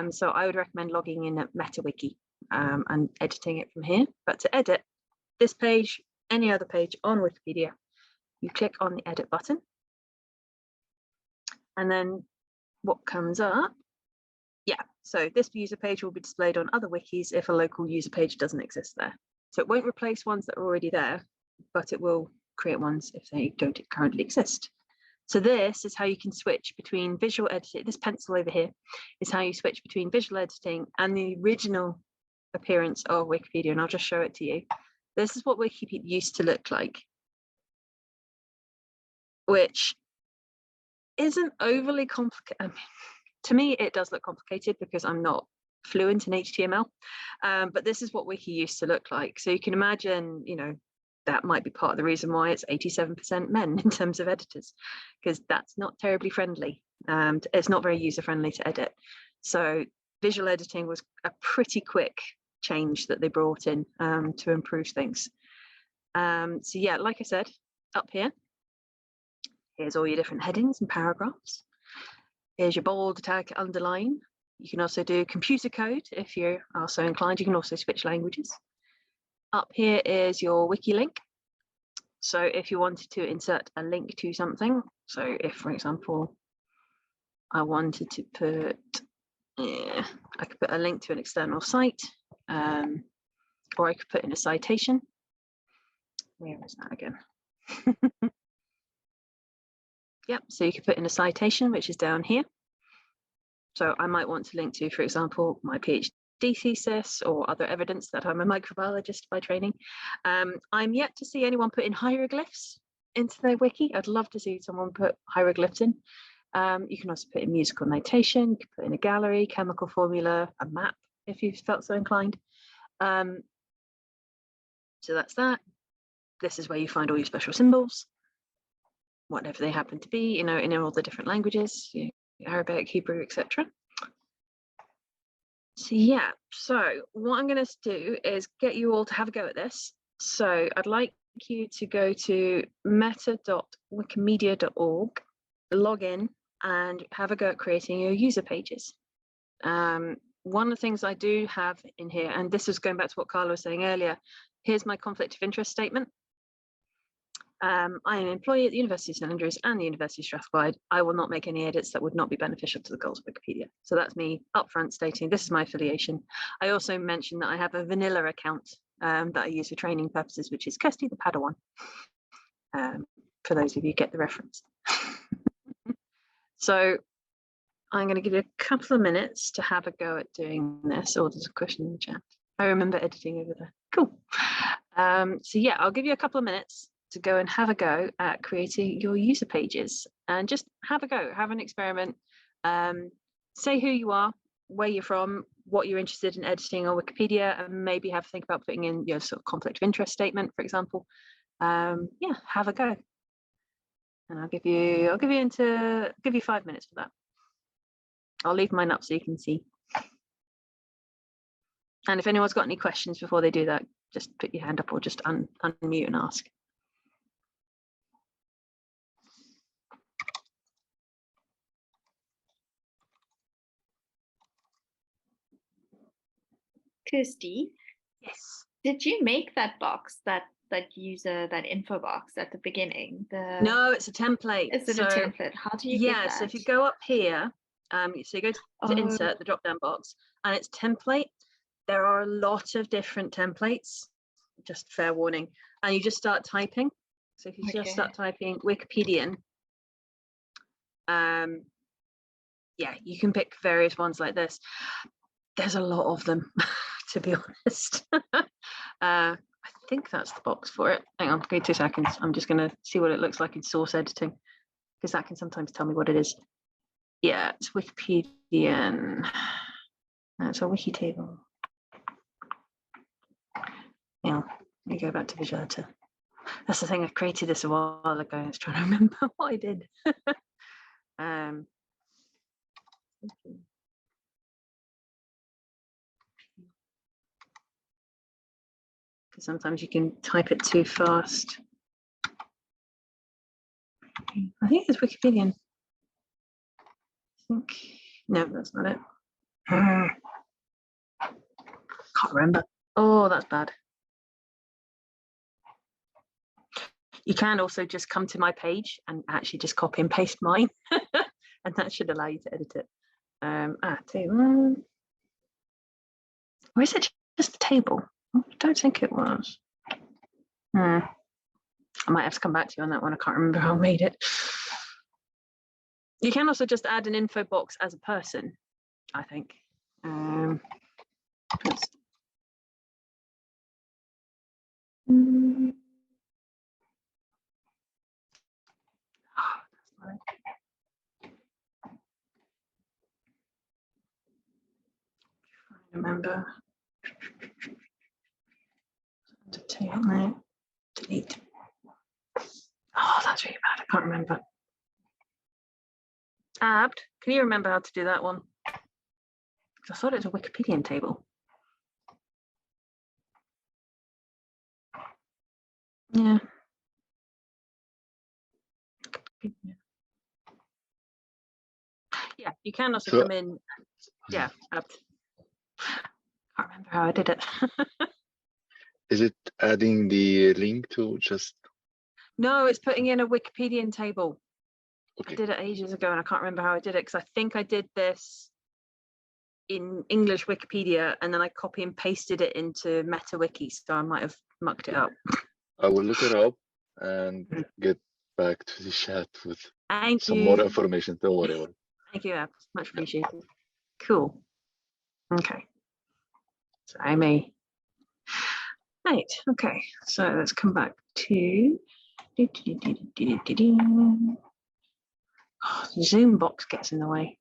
So I would recommend logging in at MetaWiki and editing it from here. But to edit this page, any other page on Wikipedia, you click on the edit button. And then what comes up? Yeah, so this user page will be displayed on other wikis if a local user page doesn't exist there. So it won't replace ones that are already there, but it will create ones if they don't currently exist. So this is how you can switch between visual editing. This pencil over here is how you switch between visual editing and the original appearance of Wikipedia. And I'll just show it to you. This is what Wikipedia used to look like, which isn't overly complicated. I mean, to me, it does look complicated because I'm not fluent in HTML, but this is what Wiki used to look like. So you can imagine, you know, that might be part of the reason why it's 87% men in terms of editors, because that's not terribly friendly. It's not very user-friendly to edit. So visual editing was a pretty quick change that they brought in to improve things. So yeah, like I said, up here, here's all your different headings and paragraphs. Here's your bold, italic, underline. You can also do computer code if you are so inclined. You can also switch languages. Up here is your wiki link. So if you wanted to insert a link to something, so if, for example, I wanted to put, I could put a link to an external site, or I could put in a citation. Where is that again? Yep, so you could put in a citation, which is down here. So I might want to link to, for example, my PhD thesis or other evidence that I'm a microbiologist by training. I'm yet to see anyone put in hieroglyphs into their wiki. I'd love to see someone put hieroglyphs in. You can also put in musical notation, you can put in a gallery, chemical formula, a map, if you felt so inclined. So that's that. This is where you find all your special symbols, whatever they happen to be, you know, in all the different languages, you know, Arabic, Hebrew, etc. So yeah, so what I'm going to do is get you all to have a go at this. So I'd like you to go to meta.wikimedia.org, log in and have a go at creating your user pages. One of the things I do have in here, and this is going back to what Carla was saying earlier, here's my conflict of interest statement. I am an employee at the University of St Andrews and the University of Strathclyde. I will not make any edits that would not be beneficial to the goals of Wikipedia. So that's me upfront stating this is my affiliation. I also mentioned that I have a vanilla account that I use for training purposes, which is Kirsty the Padawan. For those of you who get the reference. So I'm going to give you a couple of minutes to have a go at doing this. Oh, there's a question in the chat. I remember editing over there. Cool. So yeah, I'll give you a couple of minutes to go and have a go at creating your user pages, and just have a go, have an experiment. Say who you are, where you're from, what you're interested in editing on Wikipedia, and maybe have a think about putting in your sort of conflict of interest statement, for example. Yeah, have a go. And I'll give you 5 minutes for that. I'll leave mine up so you can see. And if anyone's got any questions before they do that, just put your hand up or just unmute and ask. Kirsty, yes. Did you make that box, that info box at the beginning? No, it's a template. Is it a template? How do you get that? So if you go up here, so you go to insert the drop-down box, and it's template. There are a lot of different templates, just fair warning. And you just start typing. So if you just start typing Wikipedian, yeah, you can pick various ones like this. There's a lot of them, to be honest. I think that's the box for it. Hang on, give me 2 seconds. I'm just going to see what it looks like in source editing, because that can sometimes tell me what it is. Yeah, it's Wikipedian. It's a wiki table. Yeah, let me go back to visual editor. That's the thing, I've created this a while ago. I was trying to remember what I did. Because sometimes you can type it too fast. I think it's Wikipedian. No, that's not it. Can't remember. Oh, that's bad. You can also just come to my page and actually just copy and paste mine, and that should allow you to edit it. Or is it just the table? I don't think it was. I might have to come back to you on that one. I can't remember how I made it. You can also just add an info box as a person, I think. Remember. Delete. Oh, that's really bad. I can't remember. Abd, can you remember how to do that one? Because I thought it was a Wikipedia table. Yeah. Yeah, you can also come in. Yeah, Abd. Can't remember how I did it. Is it adding the link to just? No, it's putting in a Wikipedia table. Okay. I did it ages ago and I can't remember how I did it because I think I did this in English Wikipedia and then I copy and pasted it into MetaWiki, so I might have mucked it up. I will look it up and get back to the chat with some you. more information. Don't worry about it. Thank you, Ab. Much appreciated. Cool. Okay. Sorry, me. Right. Okay. So let's come back to. Oh, the Zoom box gets in the way.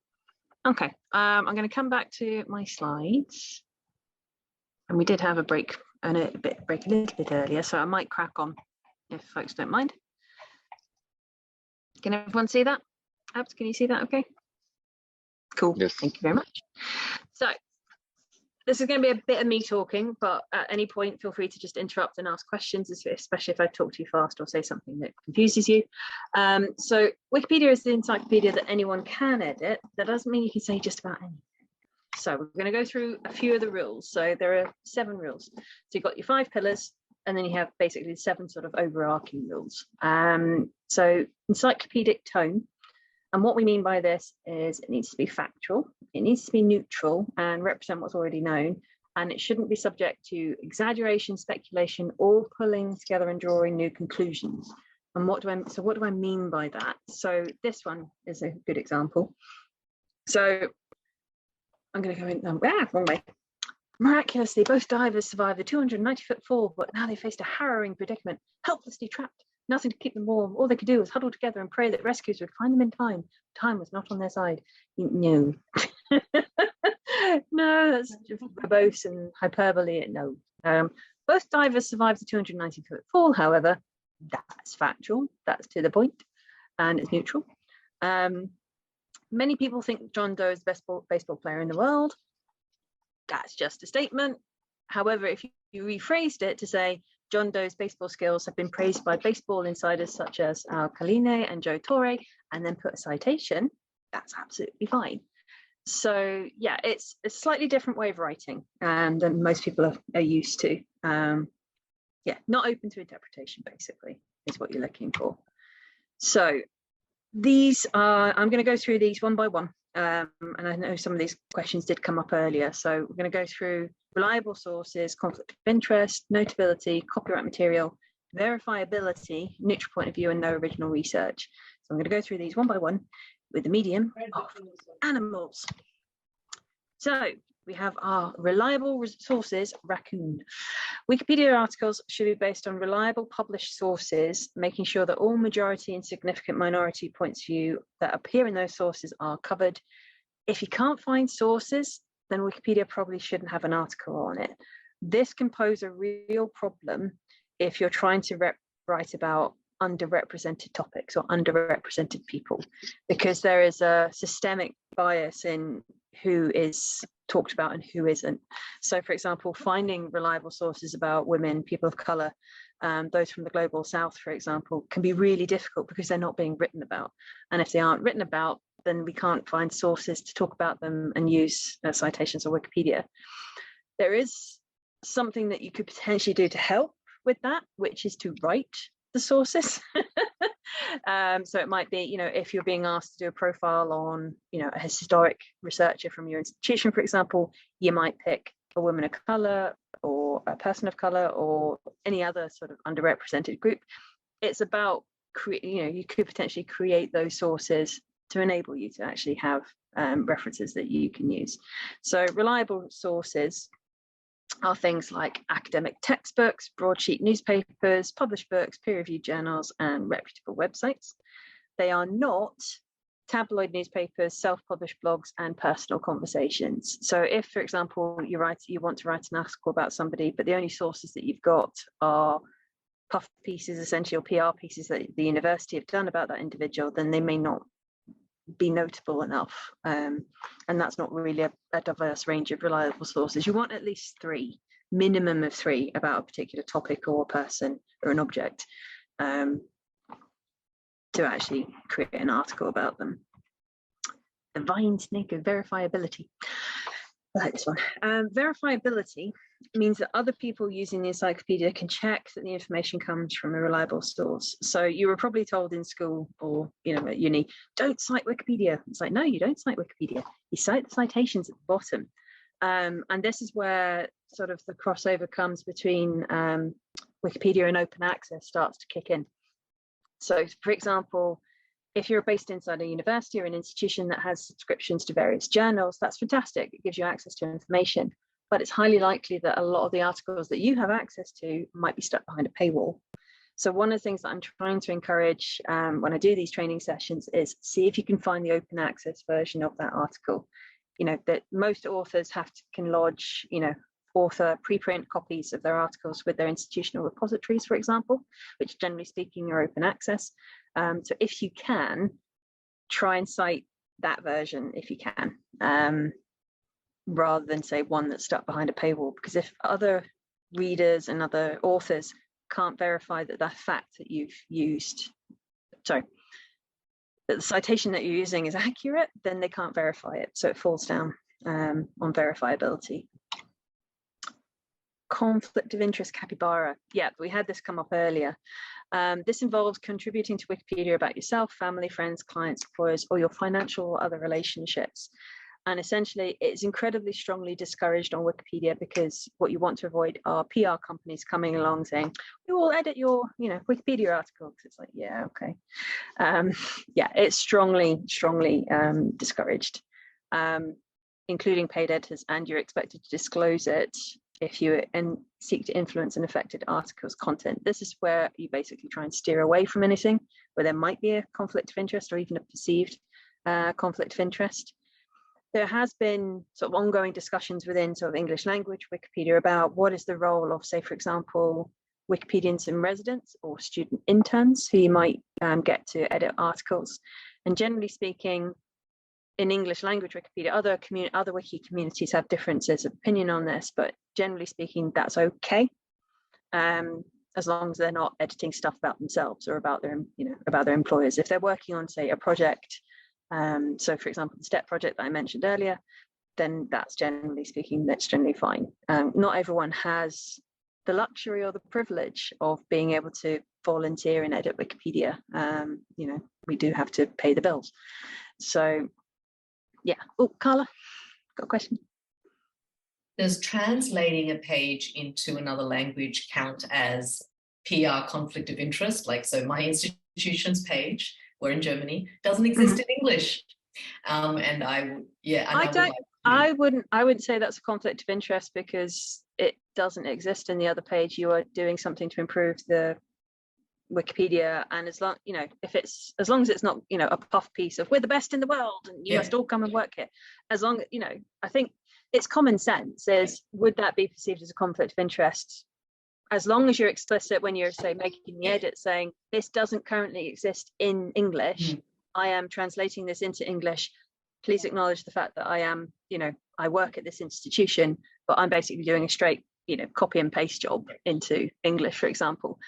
Okay. I'm going to come back to my slides, and we did have a break and a little bit earlier, so I might crack on if folks don't mind. Can everyone see that? Abs, can you see that? Okay. Cool. Yes. Thank you very much. So this is going to be a bit of me talking, but at any point, feel free to just interrupt and ask questions, especially if I talk too fast or say something that confuses you. So Wikipedia is the encyclopedia that anyone can edit. That doesn't mean you can say just about anything. So we're going to go through a few of the rules. So there are 7 rules. So you've got your 5 pillars, and then you have basically 7 sort of overarching rules. So encyclopedic tone. And what we mean by this is it needs to be factual, it needs to be neutral and represent what's already known, and it shouldn't be subject to exaggeration, speculation, or pulling together and drawing new conclusions. And what do I mean by that? So this one is a good example. So I'm going to go in, wrong way. Miraculously, both divers survived the 290-foot fall, but now they faced a harrowing predicament, helplessly trapped. Nothing to keep them warm. All they could do was huddle together and pray that rescuers would find them in time. Time was not on their side. No. No, that's just verbose and hyperbole. No. Both divers survived the 290-foot fall, however. That's factual. That's to the point, and it's neutral. Many people think John Doe is the best baseball player in the world. That's just a statement. However, if you rephrased it to say, John Doe's baseball skills have been praised by baseball insiders such as Al Kaline and Joe Torre, and then put a citation, that's absolutely fine. So yeah, it's a slightly different way of writing than most people are used to. Yeah, not open to interpretation, basically, is what you're looking for. So these are, I'm going to go through these one by one. And I know some of these questions did come up earlier. So we're going to go through reliable sources, conflict of interest, notability, copyright material, verifiability, neutral point of view, and no original research. So I'm going to go through these one by one with the medium of animals. So we have our reliable sources, raccoon. Wikipedia articles should be based on reliable published sources, making sure that all majority and significant minority points of view that appear in those sources are covered. If you can't find sources, then Wikipedia probably shouldn't have an article on it. This can pose a real problem if you're trying to write about underrepresented topics or underrepresented people, because there is a systemic bias in who is talked about and who isn't. So for example, finding reliable sources about women, people of color, those from the global south, for example, can be really difficult because they're not being written about. And if they aren't written about, then we can't find sources to talk about them and use citations or Wikipedia. There is something that you could potentially do to help with that, which is to write the sources. So it might be, you know, if you're being asked to do a profile on, you know, a historic researcher from your institution, for example, you might pick a woman of color or a person of color or any other sort of underrepresented group. It's about, you know, you could potentially create those sources to enable you to actually have references that you can use. So reliable sources are things like academic textbooks, broadsheet newspapers, published books, peer-reviewed journals, and reputable websites. They are not tabloid newspapers, self-published blogs, and personal conversations. So if, for example, you want to write an article about somebody, but the only sources that you've got are puff pieces, essentially, or PR pieces that the university have done about that individual, then they may not be notable enough. And that's not really a diverse range of reliable sources. You want at least 3, minimum of 3 about a particular topic or a person or an object, to actually create an article about them. The vine snake of verifiability. I like this one. Verifiability means that other people using the encyclopedia can check that the information comes from a reliable source. So you were probably told in school or at uni, don't cite Wikipedia. It's like, no, you don't cite Wikipedia. You cite the citations at the bottom. And this is where sort of the crossover comes between Wikipedia and open access starts to kick in. So, for example, if you're based inside a university or an institution that has subscriptions to various journals, that's fantastic. It gives you access to information, but it's highly likely that a lot of the articles that you have access to might be stuck behind a paywall. So one of the things that I'm trying to encourage when I do these training sessions is see if you can find the open access version of that article. That most authors can lodge, author preprint copies of their articles with their institutional repositories, for example, which generally speaking are open access. So if you can, try and cite that version if you can, rather than say one that's stuck behind a paywall, because if other readers and other authors can't verify that the fact that you've used, that the citation that you're using is accurate, then they can't verify it. So it falls down on verifiability. Conflict of interest capybara. Yeah, we had this come up earlier. This involves contributing to Wikipedia about yourself, family, friends, clients, employers, or your financial or other relationships. And essentially, it's incredibly strongly discouraged on Wikipedia because what you want to avoid are PR companies coming along saying, we will edit your Wikipedia article. It's like, yeah, okay. Yeah, it's strongly discouraged, including paid editors, and you're expected to disclose it if you seek to influence an affected article's content. This is where you basically try and steer away from anything where there might be a conflict of interest or even a perceived conflict of interest. There has been sort of ongoing discussions within sort of English language Wikipedia about what is the role of, say, for example, Wikipedians in residence or student interns who you might get to edit articles. And generally speaking, in English language Wikipedia, other wiki communities have differences of opinion on this, but generally speaking, that's okay, as long as they're not editing stuff about themselves or about their employers. If they're working on, say, a project, so for example, the STEP project that I mentioned earlier, then that's generally speaking, that's generally fine. Not everyone has the luxury or the privilege of being able to volunteer and edit Wikipedia. We do have to pay the bills. So yeah. Oh, Carla, got a question. Does translating a page into another language count as PR conflict of interest? Like, so my institution's page, we're in Germany, doesn't exist in English. And I wouldn't say that's a conflict of interest because it doesn't exist in the other page. You are doing something to improve the Wikipedia, and as long as it's not a puff piece of we're the best in the world and you must all come and work here, as long I think it's common sense is, would that be perceived as a conflict of interest? As long as you're explicit when you're, say, making the edit saying this doesn't currently exist in English, I am translating this into English, please acknowledge the fact that I am I work at this institution, but I'm basically doing a straight copy and paste job into English, for example.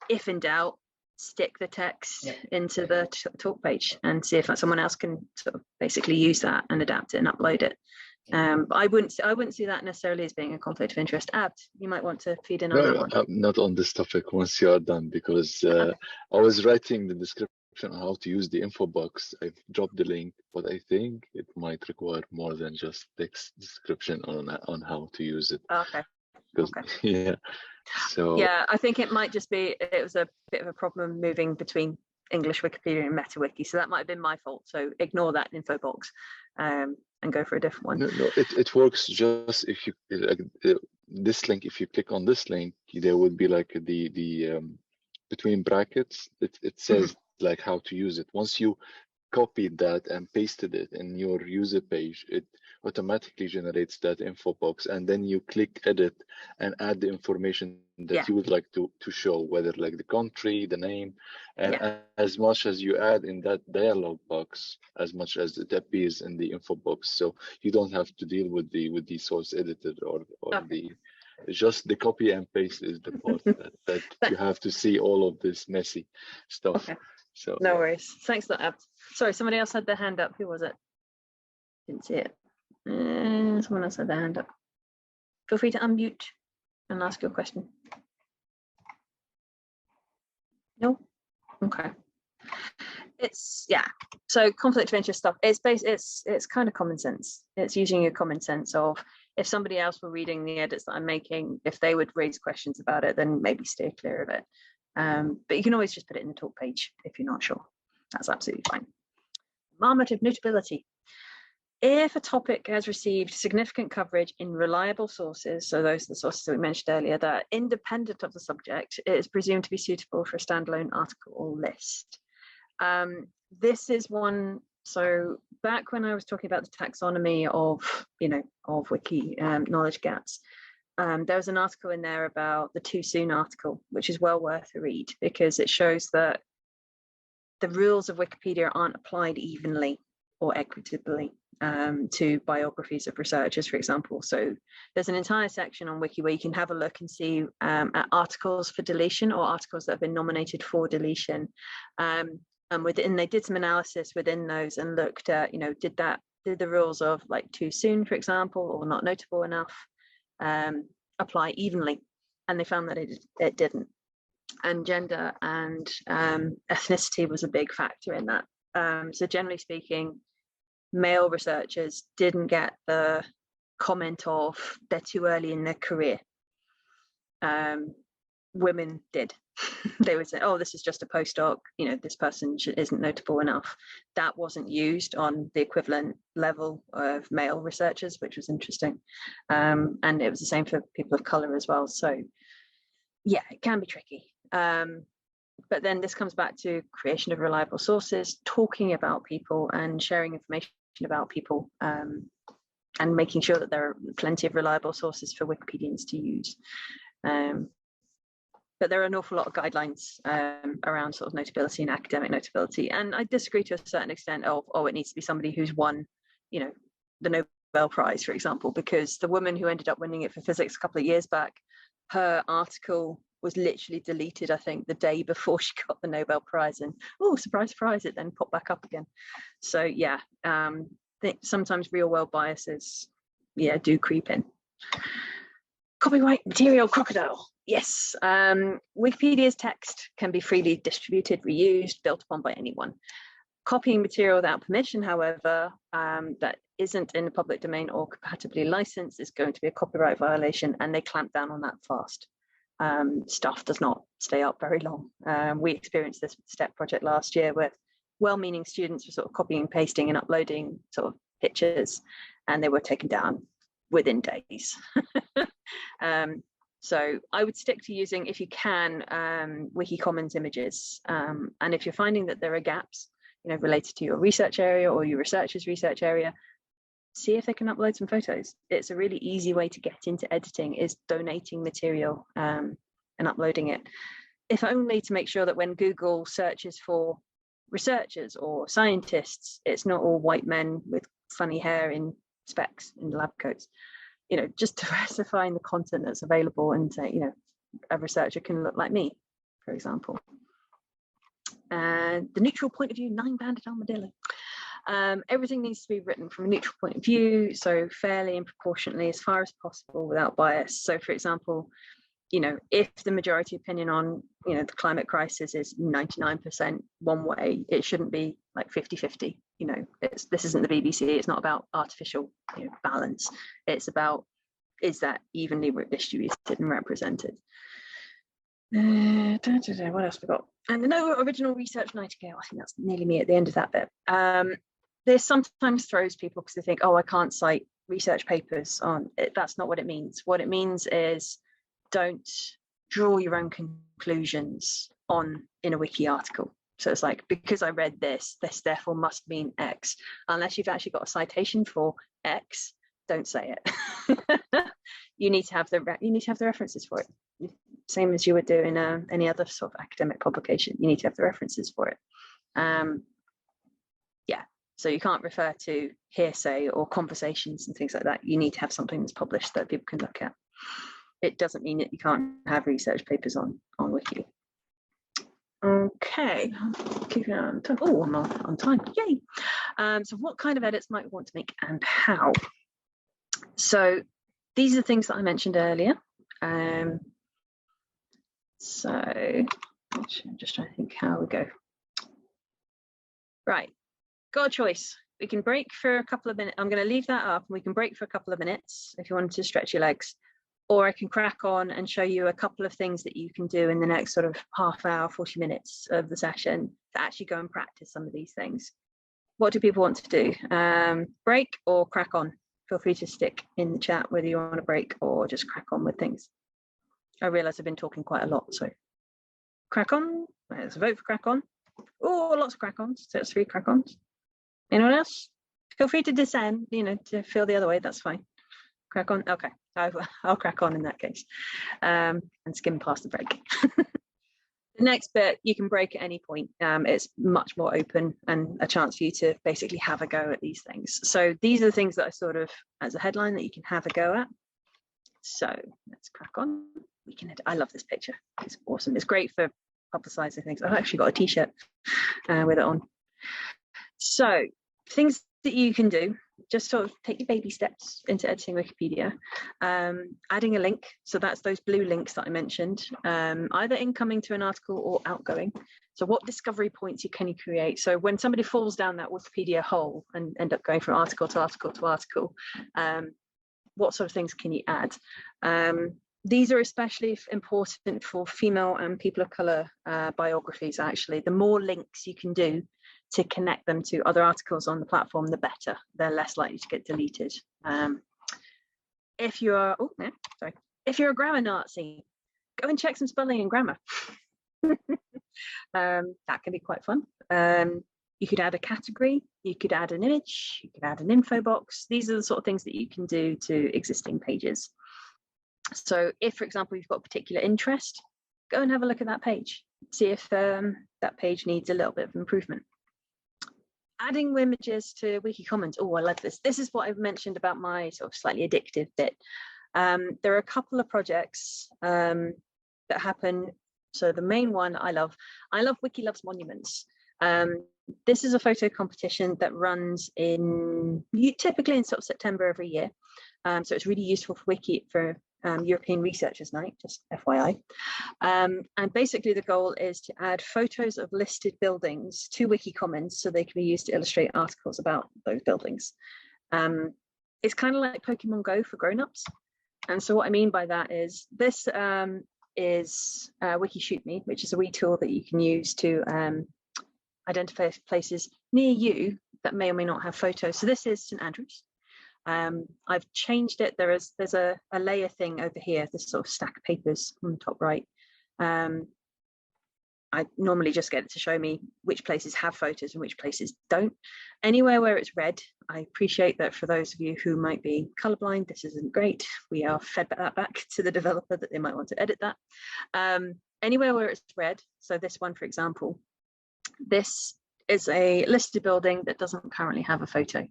If in doubt, stick the text into the talk page and see if someone else can sort of basically use that and adapt it and upload it. But I wouldn't see that necessarily as being a conflict of interest. Abd, you might want to feed in on that one. Not on this topic once you are done, because I was writing the description on how to use the info box. I've dropped the link, but I think it might require more than just text description on how to use it. Okay. Yeah. So yeah, I think it might just be it was a bit of a problem moving between English Wikipedia and MetaWiki. So that might have been my fault. So ignore that info box and go for a different one. No, it works just if you this link. If you click on this link, there would be like the between brackets. It says like how to use it. Once you copied that and pasted it in your user page, it automatically generates that info box, and then you click edit and add the information that you would like to show, whether like the country, the name, and as much as you add in that dialog box, as much as it appears in the info box. So you don't have to deal with the source editor or the just the copy and paste is the part that you have to see all of this messy stuff. So no worries. Thanks for that, Ab. Sorry, somebody else had their hand up. Who was it? Didn't see it. Someone else had their hand up. Feel free to unmute and ask your question. No? Okay. It's so conflict of interest stuff. It's kind of common sense. It's using your common sense of, if somebody else were reading the edits that I'm making, if they would raise questions about it, then maybe steer clear of it. But you can always just put it in the talk page if you're not sure. That's absolutely fine. Normative notability. If a topic has received significant coverage in reliable sources, so those are the sources that we mentioned earlier, that are independent of the subject, it is presumed to be suitable for a standalone article or list. This is one. So back when I was talking about the taxonomy of wiki knowledge gaps, there was an article in there about the too soon article, which is well worth a read, because it shows that the rules of Wikipedia aren't applied evenly or equitably to biographies of researchers, for example. So there's an entire section on Wiki where you can have a look and see at articles for deletion or articles that have been nominated for deletion. And they did some analysis within those and looked at, did the rules of like too soon, for example, or not notable enough apply evenly, and they found that it didn't. And gender and ethnicity was a big factor in that. So generally speaking, male researchers didn't get the comment of they're too early in their career. Women did. They would say, oh, this is just a postdoc, this person isn't notable enough. That wasn't used on the equivalent level of male researchers, which was interesting. And it was the same for people of color as well. So yeah, it can be tricky. But then this comes back to creation of reliable sources, talking about people and sharing information about people, and making sure that there are plenty of reliable sources for Wikipedians to use. But there are an awful lot of guidelines around sort of notability and academic notability. And I disagree to a certain extent of, it needs to be somebody who's won, the Nobel Prize, for example, because the woman who ended up winning it for physics a couple of years back, her article was literally deleted, I think, the day before she got the Nobel Prize, and surprise, surprise, it then popped back up again. So yeah, I think sometimes real world biases, do creep in. Copyright material crocodile. Yes, Wikipedia's text can be freely distributed, reused, built upon by anyone. Copying material without permission, however, that isn't in the public domain or compatibly licensed is going to be a copyright violation, and they clamp down on that fast. Stuff does not stay up very long. We experienced this with the STEP project last year, where well-meaning students were sort of copying and pasting and uploading sort of pictures, and they were taken down within days. So I would stick to using, if you can, Wiki Commons images. And if you're finding that there are gaps, related to your research area or your researcher's research area, see if they can upload some photos. It's a really easy way to get into editing, is donating material and uploading it. If only to make sure that when Google searches for researchers or scientists, it's not all white men with funny hair in specs in lab coats. Just diversifying the content that's available, and say, a researcher can look like me, for example. And the neutral point of view, 9-banded armadillo. Everything needs to be written from a neutral point of view, so fairly and proportionately as far as possible without bias. So for example, if the majority opinion on, the climate crisis is 99% one way, it shouldn't be like 50-50. This isn't the BBC. It's not about artificial balance. It's about, is that evenly distributed and represented? What else we got? And no original research Nightingale. I think that's nearly me at the end of that bit. This sometimes throws people because they think, oh, I can't cite research papers on it. That's not what it means. What it means is don't draw your own conclusions in a wiki article. So it's like, because I read this therefore must mean X. Unless you've actually got a citation for X, don't say it. You need to have the references for it. Same as you would do in any other sort of academic publication. You need to have the references for it. Yeah, so you can't refer to hearsay or conversations and things like that. You need to have something that's published that people can look at. It doesn't mean that you can't have research papers on Wiki. Okay, keeping on time. Oh, I'm on time. Yay! So what kind of edits might we want to make and how? So these are things that I mentioned earlier. So I'm just trying to think how we go. Right, got a choice. We can break for a couple of minutes. I'm going to leave that up and we can break for a couple of minutes if you wanted to stretch your legs. Or I can crack on and show you a couple of things that you can do in the next sort of half hour, 40 minutes of the session to actually go and practice some of these things. What do people want to do? Break or crack on? Feel free to stick in the chat whether you want to break or just crack on with things. I realise I've been talking quite a lot, so crack on. Let's vote for crack on. Oh, lots of crack ons. So it's 3 crack ons. Anyone else? Feel free to descend, to feel the other way. That's fine. Crack on. Okay, I'll crack on in that case, and skim past the break. The next bit you can break at any point. It's much more open and a chance for you to basically have a go at these things. So these are the things that I sort of, as a headline, that you can have a go at. So let's crack on. I love this picture. It's awesome. It's great for publicizing things. I've actually got a t-shirt with it on. So things that you can do, just sort of take your baby steps into editing Wikipedia. Adding a link, so that's those blue links that I mentioned, either incoming to an article or outgoing. So what discovery points can you create? So when somebody falls down that Wikipedia hole and end up going from article to article to article, what sort of things can you add? These are especially important for female and people of colour biographies, actually. The more links you can do to connect them to other articles on the platform, the better. They're less likely to get deleted. If you're a grammar Nazi, go and check some spelling and grammar. That can be quite fun. You could add a category, you could add an image, you could add an info box. These are the sort of things that you can do to existing pages. So if, for example, you've got a particular interest, go and have a look at that page. See if that page needs a little bit of improvement. Adding images to Wiki Commons. Oh, I love this. This is what I've mentioned about my sort of slightly addictive bit. There are a couple of projects that happen. So the main one I love Wiki Loves Monuments. This is a photo competition that runs typically in sort of September every year. So it's really useful for European Researchers Night, just FYI. And basically the goal is to add photos of listed buildings to Wiki Commons so they can be used to illustrate articles about those buildings. It's kind of like Pokemon Go for grown-ups. And so what I mean by that is this is Wiki Shoot Me, which is a wee tool that you can use to identify places near you that may or may not have photos. So this is St Andrews. I've changed it. There's a layer thing over here, this sort of stack of papers on the top right. I normally just get it to show me which places have photos and which places don't. Anywhere where it's red, I appreciate that for those of you who might be colorblind, this isn't great. We are fed that back to the developer that they might want to edit that. Anywhere where it's red, so this one, for example, this is a listed building that doesn't currently have a photo.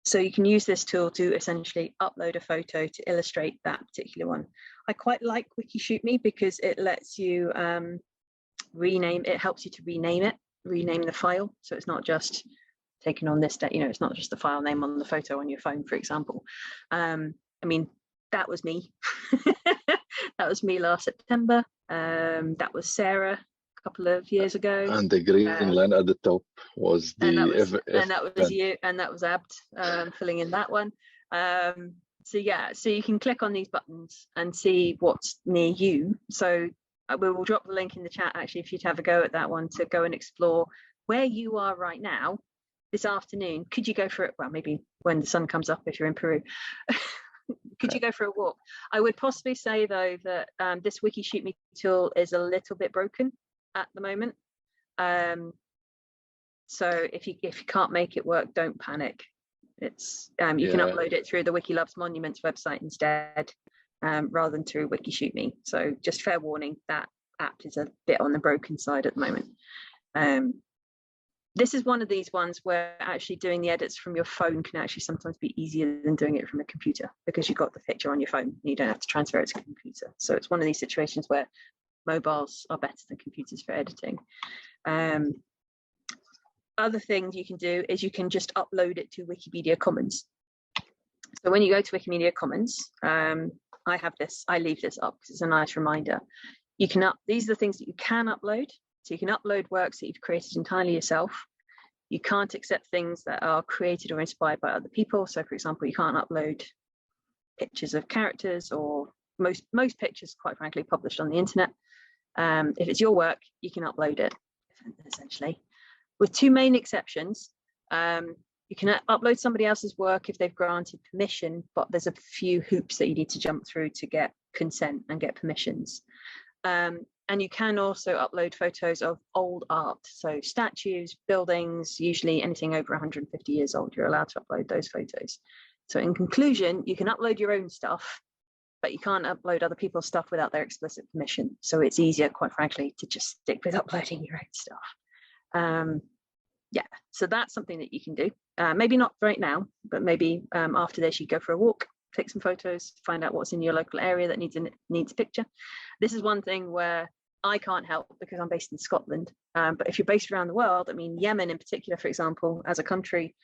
So you can use this tool to essentially upload a photo to illustrate that particular one. I quite like Wiki Shoot Me because it lets you helps you to rename the file. So it's not just taken on this, it's not just the file name on the photo on your phone, for example. I mean, that was me. That was me last September. That was Sarah a couple of years ago. And the green line at the top was the and that was you, and that was Abd filling in that one. So yeah, so you can click on these buttons and see what's near you. So we will drop the link in the chat actually if you'd have a go at that one, to go and explore where you are right now this afternoon. Could you go for it? Well, maybe when the sun comes up if you're in Peru. Could you go for a walk? I would possibly say though that this Wiki Shoot Me tool is a little bit broken at the moment. So if you can't make it work, don't panic. It's you can upload it through the Wiki Loves Monuments website instead, rather than through Wiki Shoot Me. So just fair warning, that app is a bit on the broken side at the moment. This is one of these ones where actually doing the edits from your phone can actually sometimes be easier than doing it from a computer, because you've got the picture on your phone and you don't have to transfer it to a computer. So it's one of these situations where mobiles are better than computers for editing. Other things you can do is you can just upload it to Wikipedia Commons. So when you go to Wikimedia Commons, I have this, I leave this up because it's a nice reminder. You can these are the things that you can upload. So you can upload works that you've created entirely yourself. You can't accept things that are created or inspired by other people. So for example, you can't upload pictures of characters, or most pictures, quite frankly, published on the internet. If it's your work, you can upload it, essentially. With two main exceptions, you can upload somebody else's work if they've granted permission, but there's a few hoops that you need to jump through to get consent and get permissions. And you can also upload photos of old art, so statues, buildings, usually anything over 150 years old, you're allowed to upload those photos. So in conclusion, you can upload your own stuff, but you can't upload other people's stuff without their explicit permission. So it's easier, quite frankly, to just stick with uploading your own stuff. Yeah, so that's something that you can do. Maybe not right now, but maybe after this, you go for a walk, take some photos, find out what's in your local area that needs a picture. This is one thing where I can't help because I'm based in Scotland. But if you're based around the world, I mean, Yemen in particular, for example, as a country,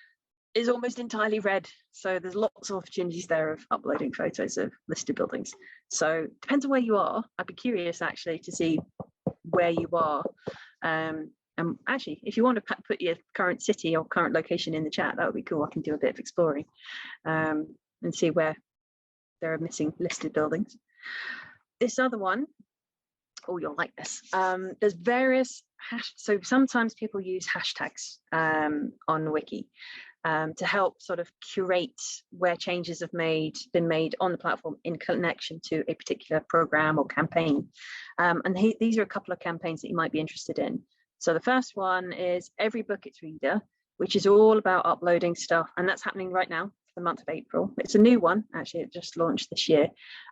is almost entirely red. So there's lots of opportunities there of uploading photos of listed buildings. So depends on where you are. I'd be curious actually to see where you are. And actually, if you want to put your current city or current location in the chat, that would be cool. I can do a bit of exploring and see where there are missing listed buildings. This other one, oh, you'll like this. There's various so sometimes people use hashtags on Wiki to help sort of curate where changes have been made on the platform in connection to a particular program or campaign. And these are a couple of campaigns that you might be interested in. So the first one is Every Book It's Reader, which is all about uploading stuff, and that's happening right now for the month of April. It's a new one, actually, it just launched this year,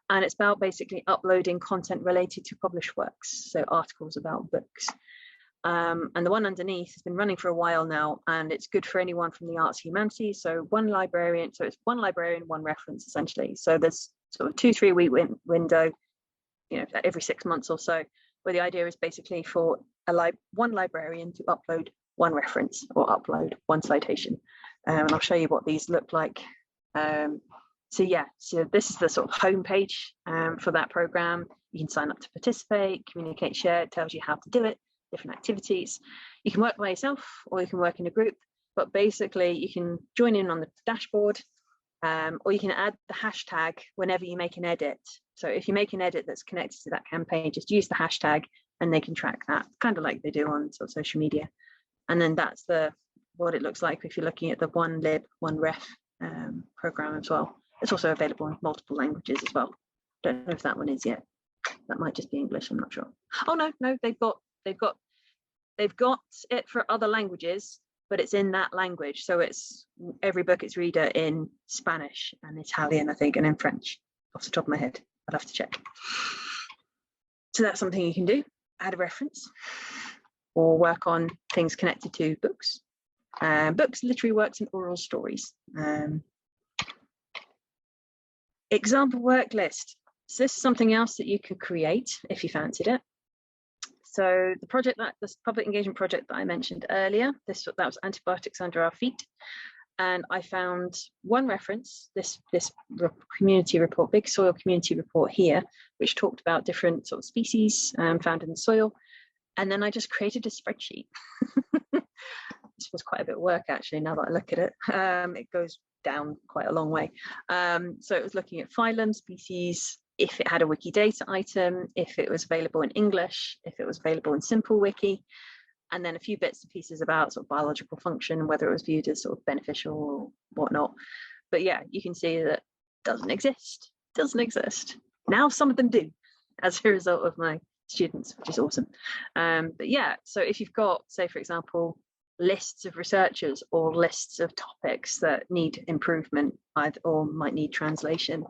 and it's about basically uploading content related to published works, so articles about books. And the one underneath has been running for a while now, and it's good for anyone from the arts humanities. So one librarian, so it's one librarian, one reference essentially. So there's sort of 2-3 week window, you know, every 6 months or so, where the idea is basically for one librarian to upload one reference or upload one citation. And I'll show you what these look like. So yeah, so this is the sort of homepage for that program. You can sign up to participate, communicate, share. It tells you how to do it, different activities. You can work by yourself or you can work in a group, but basically you can join in on the dashboard, or you can add the hashtag whenever you make an edit. So if you make an edit that's connected to that campaign, just use the hashtag and they can track that, kind of like they do on sort of social media. And then that's what it looks like if you're looking at the One Lib, One Ref program as well. It's also available in multiple languages as well. Don't know if that one is yet. That might just be English, I'm not sure. Oh no, they've got it for other languages, but it's in that language. So it's Every Book It's Reader in Spanish and Italian, I think, and in French, off the top of my head. I'd have to check. So that's something you can do, add a reference, or work on things connected to books. Books, literary works, and oral stories. Example work list. So this is something else that you could create if you fancied it. So this public engagement project that I mentioned earlier, that was Antibiotics Under Our Feet. And I found one reference, this community report, big soil community report here, which talked about different sort of species found in the soil. And then I just created a spreadsheet. This was quite a bit of work, actually, now that I look at it. It goes down quite a long way. So it was looking at phylum, species, if it had a Wikidata item, if it was available in English, if it was available in Simple Wiki, and then a few bits and pieces about sort of biological function, whether it was viewed as sort of beneficial or whatnot. But yeah, you can see that doesn't exist. Now some of them do, as a result of my students, which is awesome. But yeah, so if you've got, say, for example, lists of researchers or lists of topics that need improvement or might need translation.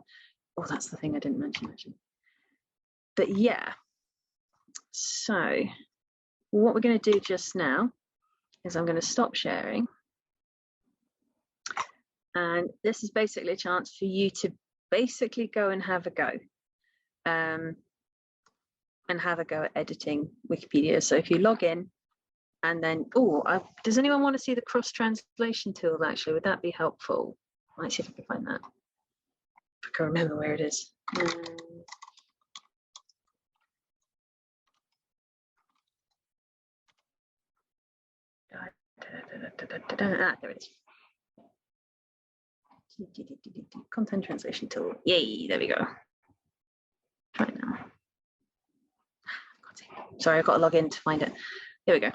Oh, that's the thing I didn't mention actually. But yeah, so what we're going to do just now is I'm going to stop sharing. And this is basically a chance for you to basically go and have a go. And have a go at editing Wikipedia. So if you log in and then, does anyone want to see the cross-translation tool actually? Would that be helpful? Let's see if I can find that. If I can remember where it is. There it is. Content translation tool. Yay, there we go. Try it now. Sorry, I've got to log in to find it. Here we go.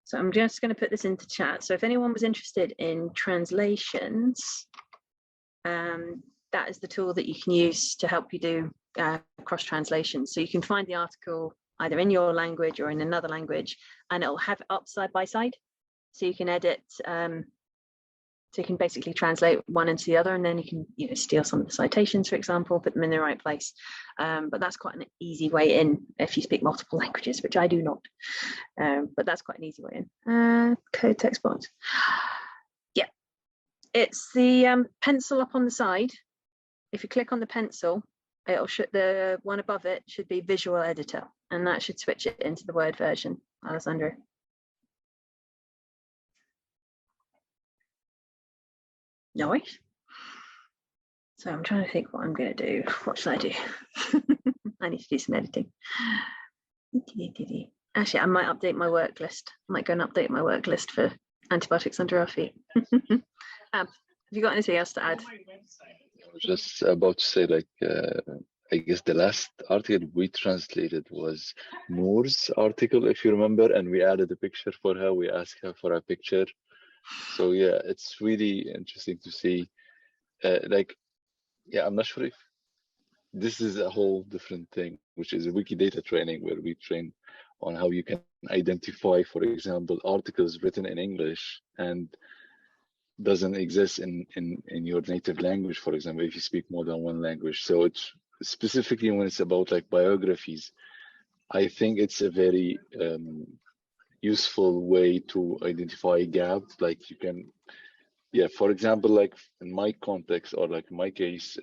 So I'm just going to put this into chat. So if anyone was interested in translations, that is the tool that you can use to help you do cross translation. So you can find the article either in your language or in another language, and it'll have it up side by side. So you can edit, so you can basically translate one into the other, and then you can steal some of the citations, for example, put them in the right place. But that's quite an easy way in if you speak multiple languages, which I do not. But that's quite an easy way in. Code text box. Yeah, it's the pencil up on the side. If you click on the pencil, the one above it should be visual editor, and that should switch it into the Word version. Alessandro. Nice. So I'm trying to think what I'm going to do. What should I do? I need to do some editing. Actually, I might update my work list. I might go and update my work list for Antibiotics Under Our Feet. Have you got anything else to add? I was just about to say, like, I guess the last article we translated was Noor's article, if you remember, and we added a picture for her. We asked her for a picture. So yeah, it's really interesting to see. I'm not sure if this is a whole different thing, which is a Wikidata training, where we train on how you can identify, for example, articles written in English and doesn't exist in your native language, for example, if you speak more than one language. So it's specifically when it's about like biographies, I think it's a very useful way to identify gaps. Like you can, for example, like in my context, or like in my case,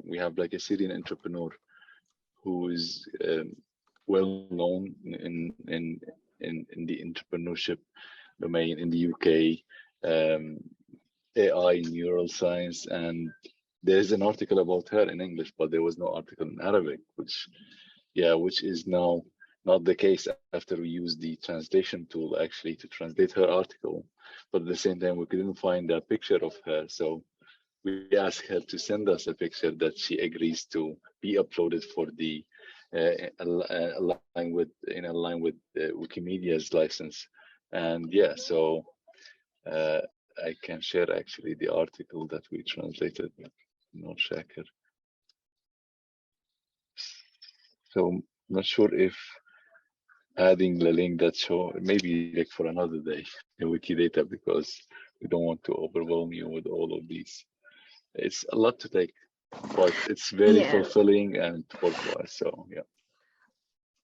we have like a Syrian entrepreneur who is well known in the entrepreneurship domain in the UK, AI, neural science, and there's an article about her in English, but there was no article in Arabic, which is now not the case after we used the translation tool actually to translate her article. But at the same time, we couldn't find a picture of her. So we asked her to send us a picture that she agrees to be uploaded for the in line with Wikimedia's license. And so I can share actually the article that we translated, not Shaker. So I'm not sure if adding the link that show, maybe like for another day in Wikidata, because we don't want to overwhelm you with all of these. It's a lot to take, but it's very fulfilling and worthwhile. So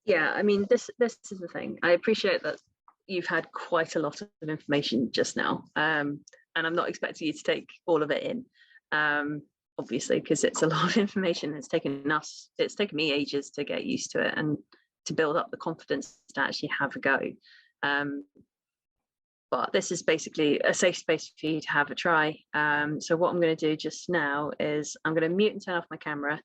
yeah, I mean, this is the thing. I appreciate that you've had quite a lot of information just now, and I'm not expecting you to take all of it in, obviously, because it's a lot of information. It's taken me ages to get used to it and to build up the confidence to actually have a go. But this is basically a safe space for you to have a try. So what I'm going to do just now is I'm going to mute and turn off my camera.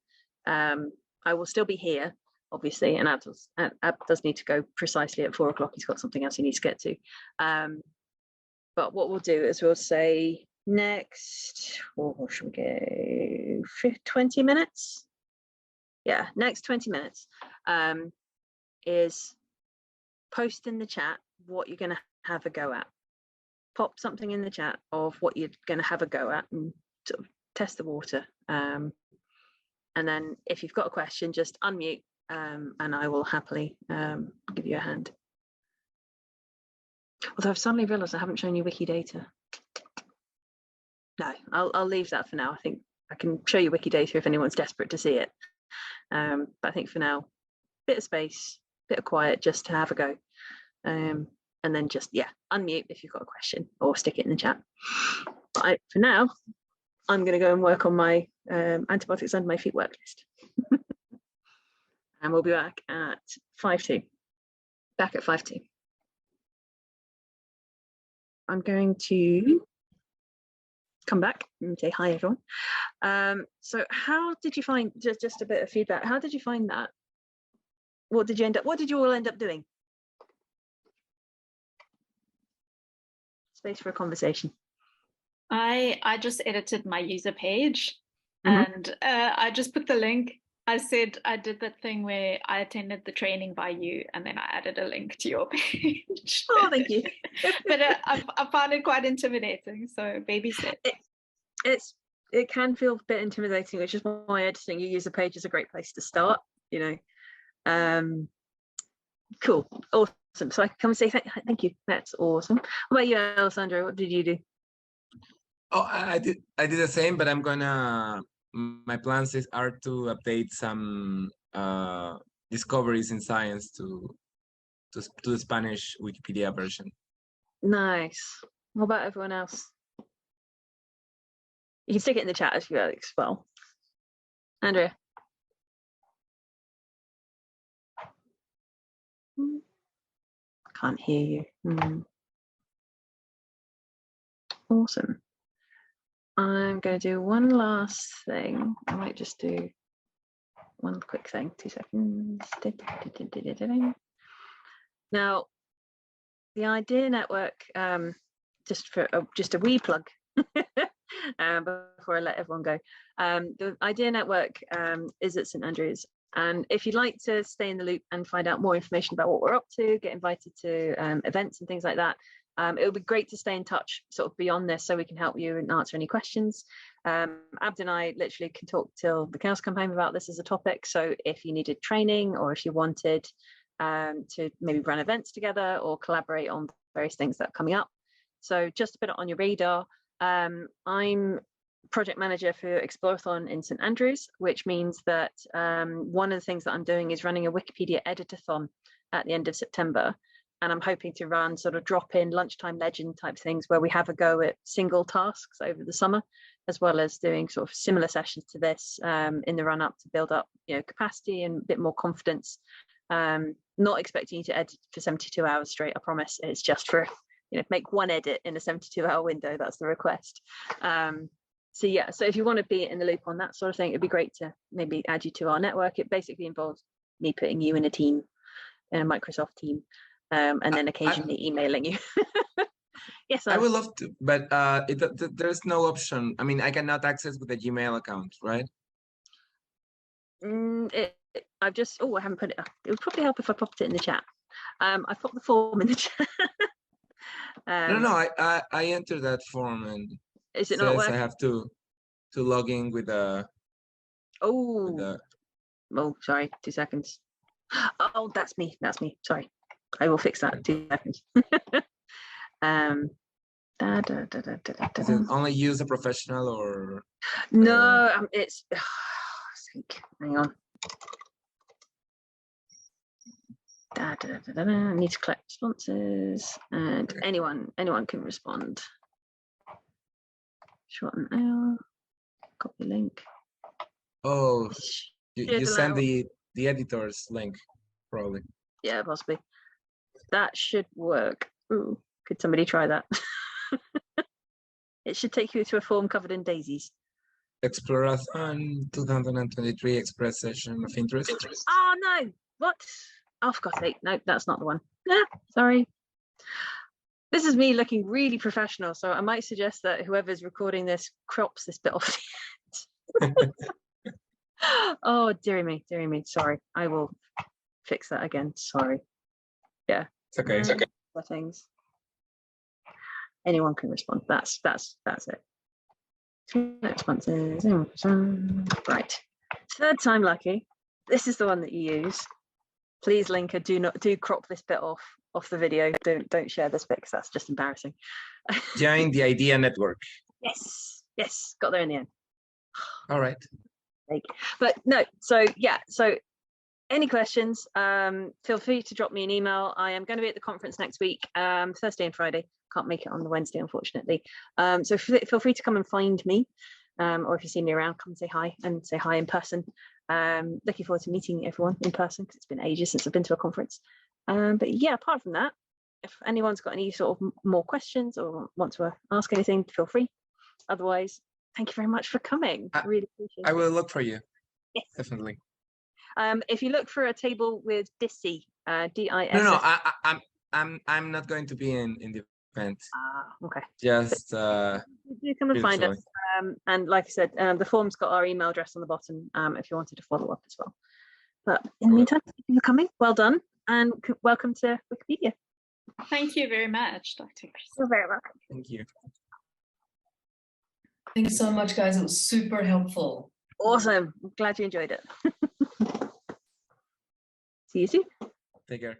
I will still be here, obviously, and Ab does need to go precisely at 4 o'clock. He's got something else he needs to get to. But what we'll do is we'll say next, what should we go, 20 minutes? yeah, next 20 minutes is post in the chat what you're going to have a go at. Pop something in the chat of what you're going to have a go at and sort of test the water. And then if you've got a question, just unmute and I will happily give you a hand. Although I've suddenly realised I haven't shown you Wikidata. No, I'll leave that for now. I think I can show you Wikidata if anyone's desperate to see it. But I think for now, bit of space, bit of quiet, just to have a go. And then just, yeah, unmute if you've got a question or stick it in the chat. But for now, I'm going to go and work on my antibiotics under my feet work list. And we'll be back at 5:02. Back at 5:02. I'm going to come back and say hi, everyone. So how did you find, just a bit of feedback, how did you find that? What did you all end up doing? Space for a conversation. I just edited my user page and I just put the link. I said I did that thing where I attended the training by you and then I added a link to your page. Oh, thank you. But I found it quite intimidating, so baby steps. It can feel a bit intimidating, which is why editing your user page is a great place to start, you know. Cool, awesome. So I can come and say thank you. That's awesome. What about you, Alessandro? What did you do? Oh, I did the same, but I'm gonna, my plans are to update some discoveries in science to the Spanish Wikipedia version. Nice. What about everyone else? You can stick it in the chat as well. Andrea. Can't hear you. Awesome. I'm going to do one last thing. I might just do one quick thing. 2 seconds. Now, the Idea Network, just a wee plug before I let everyone go. The Idea Network is at St Andrews. And if you'd like to stay in the loop and find out more information about what we're up to, get invited to events and things like that, it would be great to stay in touch sort of beyond this so we can help you and answer any questions. Abd and I literally can talk till the cows come home about this as a topic. So if you needed training or if you wanted to maybe run events together or collaborate on various things that are coming up. So just to put it on your radar, I'm project manager for Explorathon in St Andrews, which means that one of the things that I'm doing is running a Wikipedia editathon at the end of September. And I'm hoping to run sort of drop-in lunchtime legend type things where we have a go at single tasks over the summer, as well as doing sort of similar sessions to this in the run-up to build up, you know, capacity and a bit more confidence. Not expecting you to edit for 72 hours straight, I promise. It's just for, you know, make one edit in a 72-hour window. That's the request. So yeah, so if you want to be in the loop on that sort of thing, it'd be great to maybe add you to our network. It basically involves me putting you in a team, in a Microsoft team, and then occasionally emailing you. Yes, I would love to, but there's no option. I mean, I cannot access with a Gmail account, right? I've just, I haven't put it up. It would probably help if I popped it in the chat. I popped the form in the chat. No, I entered that form and is it not working? I have to log in with a. Oh, sorry, 2 seconds. Oh, that's me. Sorry, I will fix that. 2 seconds. Does it only use a professional or? No, it's. Hang on. I need to collect responses, and anyone can respond. Shorten out. Copy link. Oh, you send the editor's link, probably. Yeah, possibly. That should work. Ooh, could somebody try that? It should take you to a form covered in daisies. Explorathon 2023 Express Session of Interest. Oh no! What? Oh, for God's sake! No, that's not the one. Sorry. This is me looking really professional, so I might suggest that whoever's recording this crops this bit off. Oh, dearie me, dearie me. Sorry, I will fix that again. Sorry. Yeah. It's okay. It's okay. Settings. Anyone can respond. That's it. Responses. Right. Third time lucky. This is the one that you use. Please, Linka, do crop this bit off the video. Don't share this bit because that's just embarrassing. Join the idea network. Yes, got there in the end. All right. But no, so yeah, so any questions, feel free to drop me an email. I am going to be at the conference next week, Thursday and Friday. Can't make it on the Wednesday, unfortunately. So feel free to come and find me, or if you see me around, come and say hi in person. Looking forward to meeting everyone in person because it's been ages since I've been to a conference. But yeah, apart from that, if anyone's got any sort of more questions or want to ask anything, feel free. Otherwise, thank you very much for coming. Really appreciate it. I will look for you. Yes. Definitely. If you look for a table with DISI, D-I-S. No, I'm not going to be in the event. Okay. Just do come and find us. And like I said, the form's got our email address on the bottom if you wanted to follow up as well. But in the meantime, thank you for coming. Well done, and welcome to Wikipedia. Thank you very much, Dr. Chris. You're very welcome. Thank you. Thanks so much, guys. It was super helpful. Awesome. I'm glad you enjoyed it. See you soon. Take care.